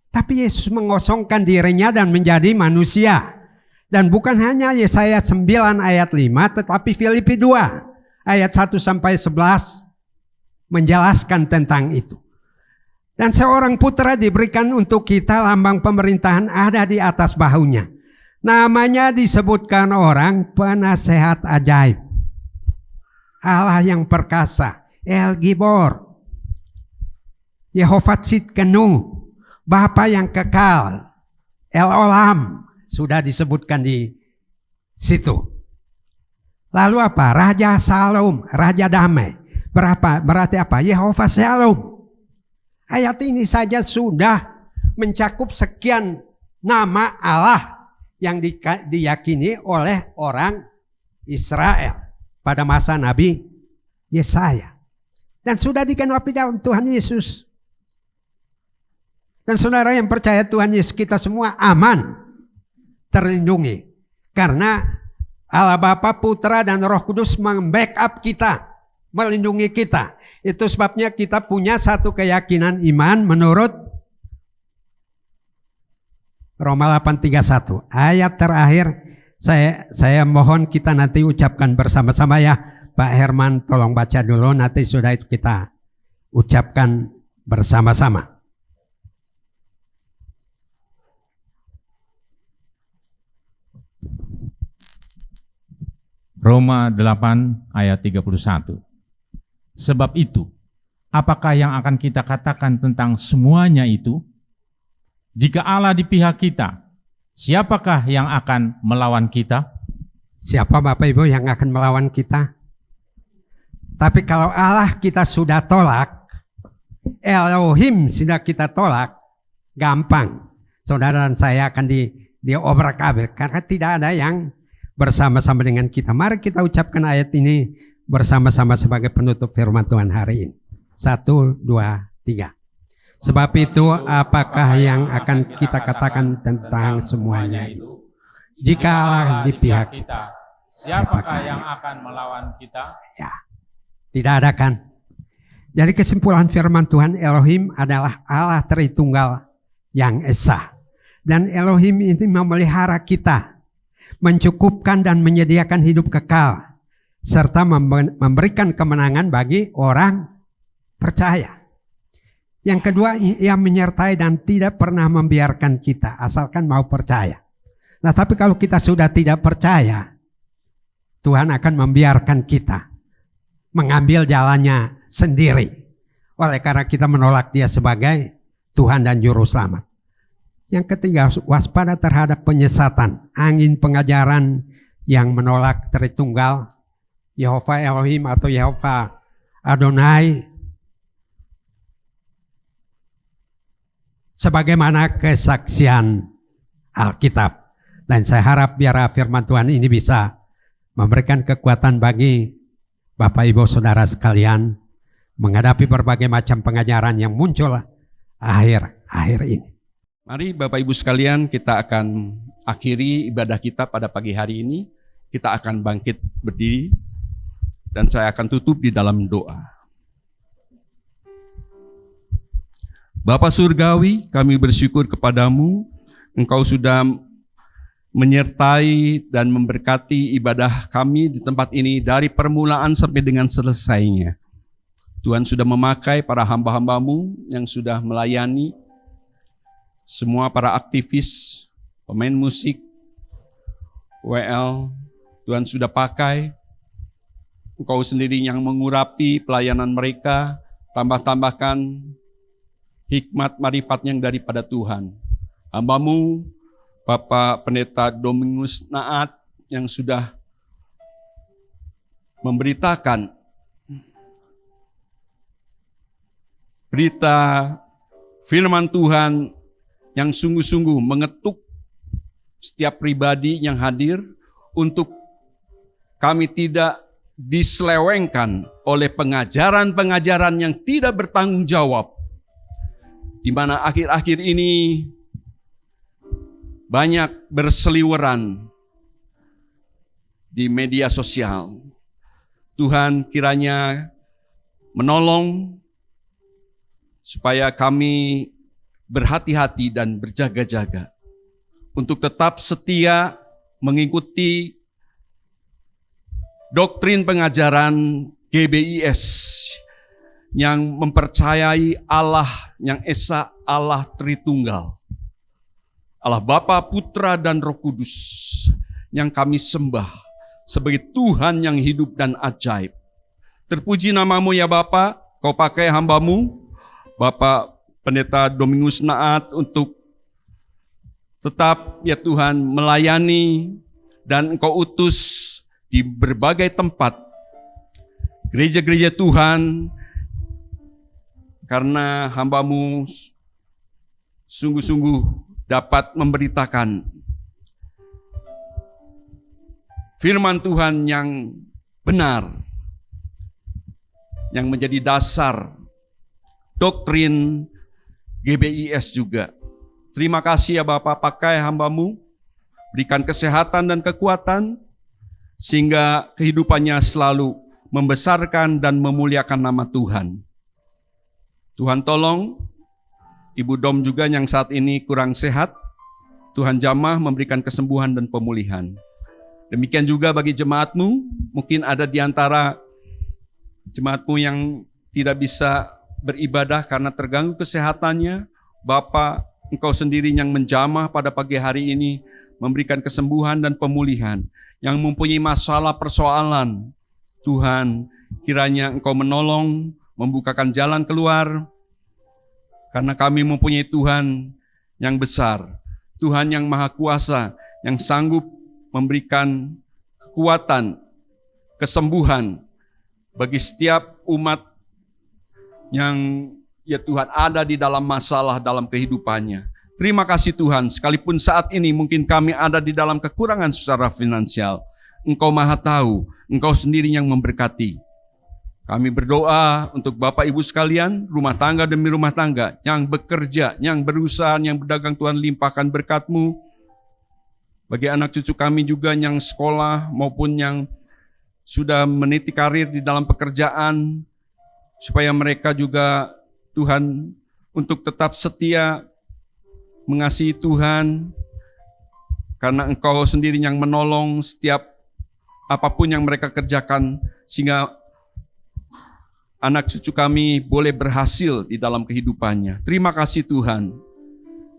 Tapi Yesus mengosongkan dirinya dan menjadi manusia. Dan bukan hanya Yesaya 9 ayat 5, tetapi Filipi 2 ayat 1 sampai 11 menjelaskan tentang itu. Dan seorang putra diberikan untuk kita, lambang pemerintahan ada di atas bahunya. Namanya disebutkan orang Penasehat Ajaib, Allah yang perkasa, El Gibor, Yehova Tsidkenu, Bapa yang kekal, El Olam, sudah disebutkan di situ. Lalu apa? Raja Salom, Raja Damai. Berarti apa? Yehova Shalom. Ayat ini saja sudah mencakup sekian nama Allah yang diyakini oleh orang Israel pada masa Nabi Yesaya. Dan sudah digenapi dalam Tuhan Yesus. Dan saudara yang percaya Tuhan Yesus, kita semua aman, terlindungi. Karena Allah Bapa, Putra, dan Roh Kudus membackup kita, melindungi kita. Itu sebabnya kita punya satu keyakinan iman menurut Roma 8:31. Ayat terakhir saya mohon kita nanti ucapkan bersama-sama ya. Pak Herman tolong baca dulu, nanti sudah itu kita ucapkan bersama-sama. Roma 8 ayat 31. Sebab itu, apakah yang akan kita katakan tentang semuanya itu? Jika Allah di pihak kita, siapakah yang akan melawan kita? Siapa Bapak Ibu yang akan melawan kita? Tapi kalau Allah kita sudah tolak, Elohim sudah kita tolak, gampang. Saudara dan saya akan diobrak-abrik karena tidak ada yang bersama-sama dengan kita. Mari kita ucapkan ayat ini bersama-sama sebagai penutup firman Tuhan hari ini. 1, 2, 3. Sebab itu apakah yang akan kita katakan tentang semuanya itu? Jika Allah di pihak kita, siapakah yang akan melawan kita? Ya, tidak ada kan? Jadi kesimpulan firman Tuhan, Elohim adalah Allah Tritunggal yang esa. Dan Elohim ini memelihara kita, mencukupkan dan menyediakan hidup kekal, serta memberikan kemenangan bagi orang percaya. Yang kedua, ia menyertai dan tidak pernah membiarkan kita, asalkan mau percaya. Nah, tapi kalau kita sudah tidak percaya, Tuhan akan membiarkan kita mengambil jalannya sendiri. Oleh karena kita menolak Dia sebagai Tuhan dan Juru Selamat. Yang ketiga, waspada terhadap penyesatan, angin pengajaran yang menolak Tritunggal, Yehova Elohim atau Yehova Adonai, sebagaimana kesaksian Alkitab. Dan saya harap biar firman Tuhan ini bisa memberikan kekuatan bagi Bapak Ibu Saudara sekalian menghadapi berbagai macam pengajaran yang muncul akhir-akhir ini. Mari Bapak Ibu sekalian, kita akan akhiri ibadah kita pada pagi hari ini. Kita akan bangkit berdiri dan saya akan tutup di dalam doa. Bapa Surgawi, kami bersyukur kepadamu, Engkau sudah menyertai dan memberkati ibadah kami di tempat ini dari permulaan sampai dengan selesainya. Tuhan sudah memakai para hamba-hambamu yang sudah melayani, semua para aktivis, pemain musik, WL, Tuhan sudah pakai. Engkau sendiri yang mengurapi pelayanan mereka, tambah-tambahkan hikmat marifat yang daripada Tuhan. Hambamu, Bapak Pendeta Domingus Naat yang sudah memberitakan berita firman Tuhan yang sungguh-sungguh mengetuk setiap pribadi yang hadir untuk kami tidak diselewengkan oleh pengajaran-pengajaran yang tidak bertanggung jawab, di mana akhir-akhir ini banyak berseliweran di media sosial. Tuhan kiranya menolong supaya kami berhati-hati dan berjaga-jaga untuk tetap setia mengikuti doktrin pengajaran GBIS yang mempercayai Allah yang Esa, Allah Tritunggal, Allah Bapa, Putra, dan Roh Kudus yang kami sembah sebagai Tuhan yang hidup dan ajaib. Terpuji namamu ya Bapa, Kau pakai hambamu, Bapak Pendeta Domingus Naat untuk tetap ya Tuhan melayani dan Engkau utus di berbagai tempat gereja-gereja Tuhan, karena hambamu sungguh-sungguh dapat memberitakan firman Tuhan yang benar, yang menjadi dasar doktrin GBIS juga. Terima kasih ya Bapak, pakai hambamu, berikan kesehatan dan kekuatan, sehingga kehidupannya selalu membesarkan dan memuliakan nama Tuhan. Tuhan tolong Ibu Dom juga yang saat ini kurang sehat, Tuhan jamah memberikan kesembuhan dan pemulihan. Demikian juga bagi jemaatmu, mungkin ada di antara jemaatmu yang tidak bisa beribadah karena terganggu kesehatannya. Bapa, Engkau sendiri yang menjamah pada pagi hari ini, memberikan kesembuhan dan pemulihan. Yang mempunyai masalah persoalan, Tuhan kiranya Engkau menolong, membukakan jalan keluar, karena kami mempunyai Tuhan yang besar, Tuhan yang maha kuasa, yang sanggup memberikan kekuatan, kesembuhan bagi setiap umat yang ya Tuhan ada di dalam masalah dalam kehidupannya. Terima kasih Tuhan, sekalipun saat ini mungkin kami ada di dalam kekurangan secara finansial, Engkau maha tahu, Engkau sendiri yang memberkati. Kami berdoa untuk Bapak Ibu sekalian, rumah tangga demi rumah tangga, yang bekerja, yang berusaha, yang berdagang, Tuhan limpahkan berkat-Mu. Bagi anak cucu kami juga yang sekolah maupun yang sudah meniti karir di dalam pekerjaan, supaya mereka juga Tuhan untuk tetap setia mengasihi Tuhan, karena Engkau sendiri yang menolong setiap apapun yang mereka kerjakan, sehingga anak cucu kami boleh berhasil di dalam kehidupannya. Terima kasih Tuhan.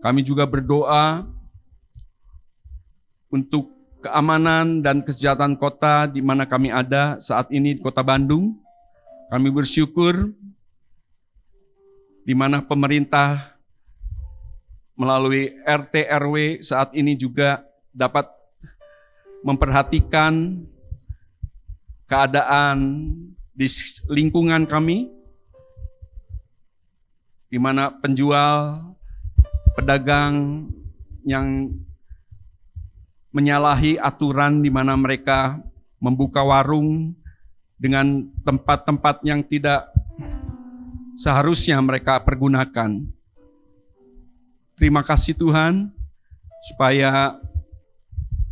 Kami juga berdoa untuk keamanan dan kesejahteraan kota di mana kami ada saat ini di Kota Bandung. Kami bersyukur di mana pemerintah melalui RT RW saat ini juga dapat memperhatikan keadaan di lingkungan kami, di mana penjual, pedagang yang menyalahi aturan, di mana mereka membuka warung dengan tempat-tempat yang tidak seharusnya mereka pergunakan. Terima kasih Tuhan, supaya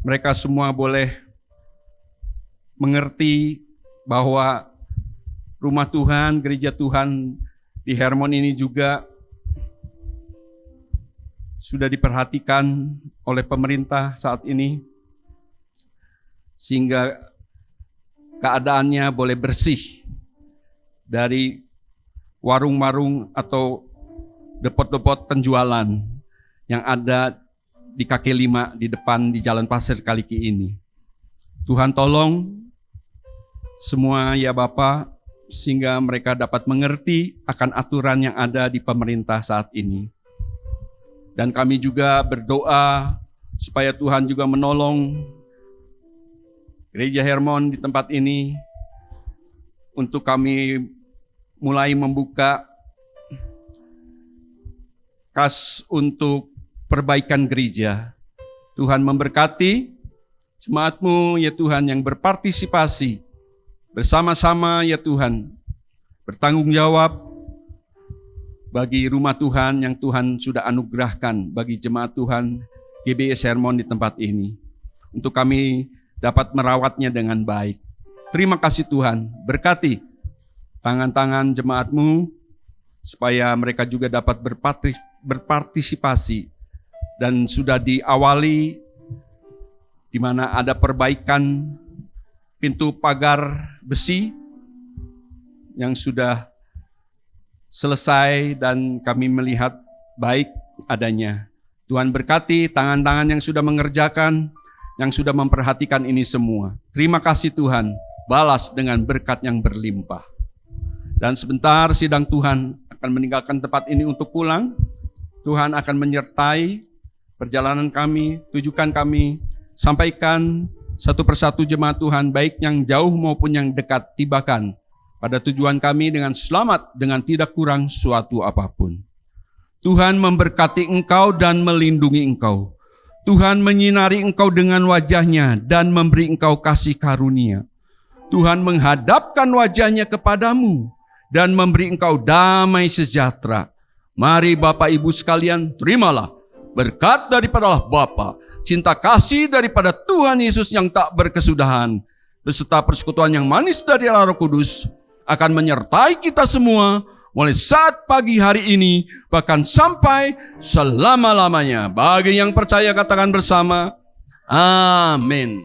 mereka semua boleh mengerti bahwa rumah Tuhan, gereja Tuhan di Hermon ini juga sudah diperhatikan oleh pemerintah saat ini, sehingga keadaannya boleh bersih dari warung-warung atau depot-depot penjualan yang ada di kaki 5 di depan di Jalan Pasir Kaliki ini. Tuhan tolong semua ya Bapak, sehingga mereka dapat mengerti akan aturan yang ada di pemerintah saat ini. Dan kami juga berdoa supaya Tuhan juga menolong Gereja Hermon di tempat ini untuk kami mulai membuka kas untuk perbaikan gereja. Tuhan memberkati jemaat-Mu ya Tuhan yang berpartisipasi bersama-sama ya Tuhan, bertanggung jawab bagi rumah Tuhan yang Tuhan sudah anugerahkan bagi jemaat Tuhan GBS Hermon di tempat ini, untuk kami dapat merawatnya dengan baik. Terima kasih Tuhan, berkati tangan-tangan jemaat-Mu supaya mereka juga dapat berpartisipasi, dan sudah diawali di mana ada perbaikan pintu pagar besi yang sudah selesai dan kami melihat baik adanya. Tuhan berkati tangan-tangan yang sudah mengerjakan, yang sudah memperhatikan ini semua. Terima kasih Tuhan, balas dengan berkat yang berlimpah. Dan sebentar sidang Tuhan akan meninggalkan tempat ini untuk pulang. Tuhan akan menyertai perjalanan kami, tujukan kami, sampaikan satu persatu jemaat Tuhan, baik yang jauh maupun yang dekat, tibakan pada tujuan kami dengan selamat, dengan tidak kurang suatu apapun. Tuhan memberkati engkau dan melindungi engkau. Tuhan menyinari engkau dengan wajah-Nya dan memberi engkau kasih karunia. Tuhan menghadapkan wajah-Nya kepadamu dan memberi engkau damai sejahtera. Mari Bapak Ibu sekalian, terimalah berkat daripada Allah Bapa, cinta kasih daripada Tuhan Yesus yang tak berkesudahan, beserta persekutuan yang manis dari Allah Roh Kudus akan menyertai kita semua mulai saat pagi hari ini, bahkan sampai selama-lamanya. Bagi yang percaya katakan bersama, amin.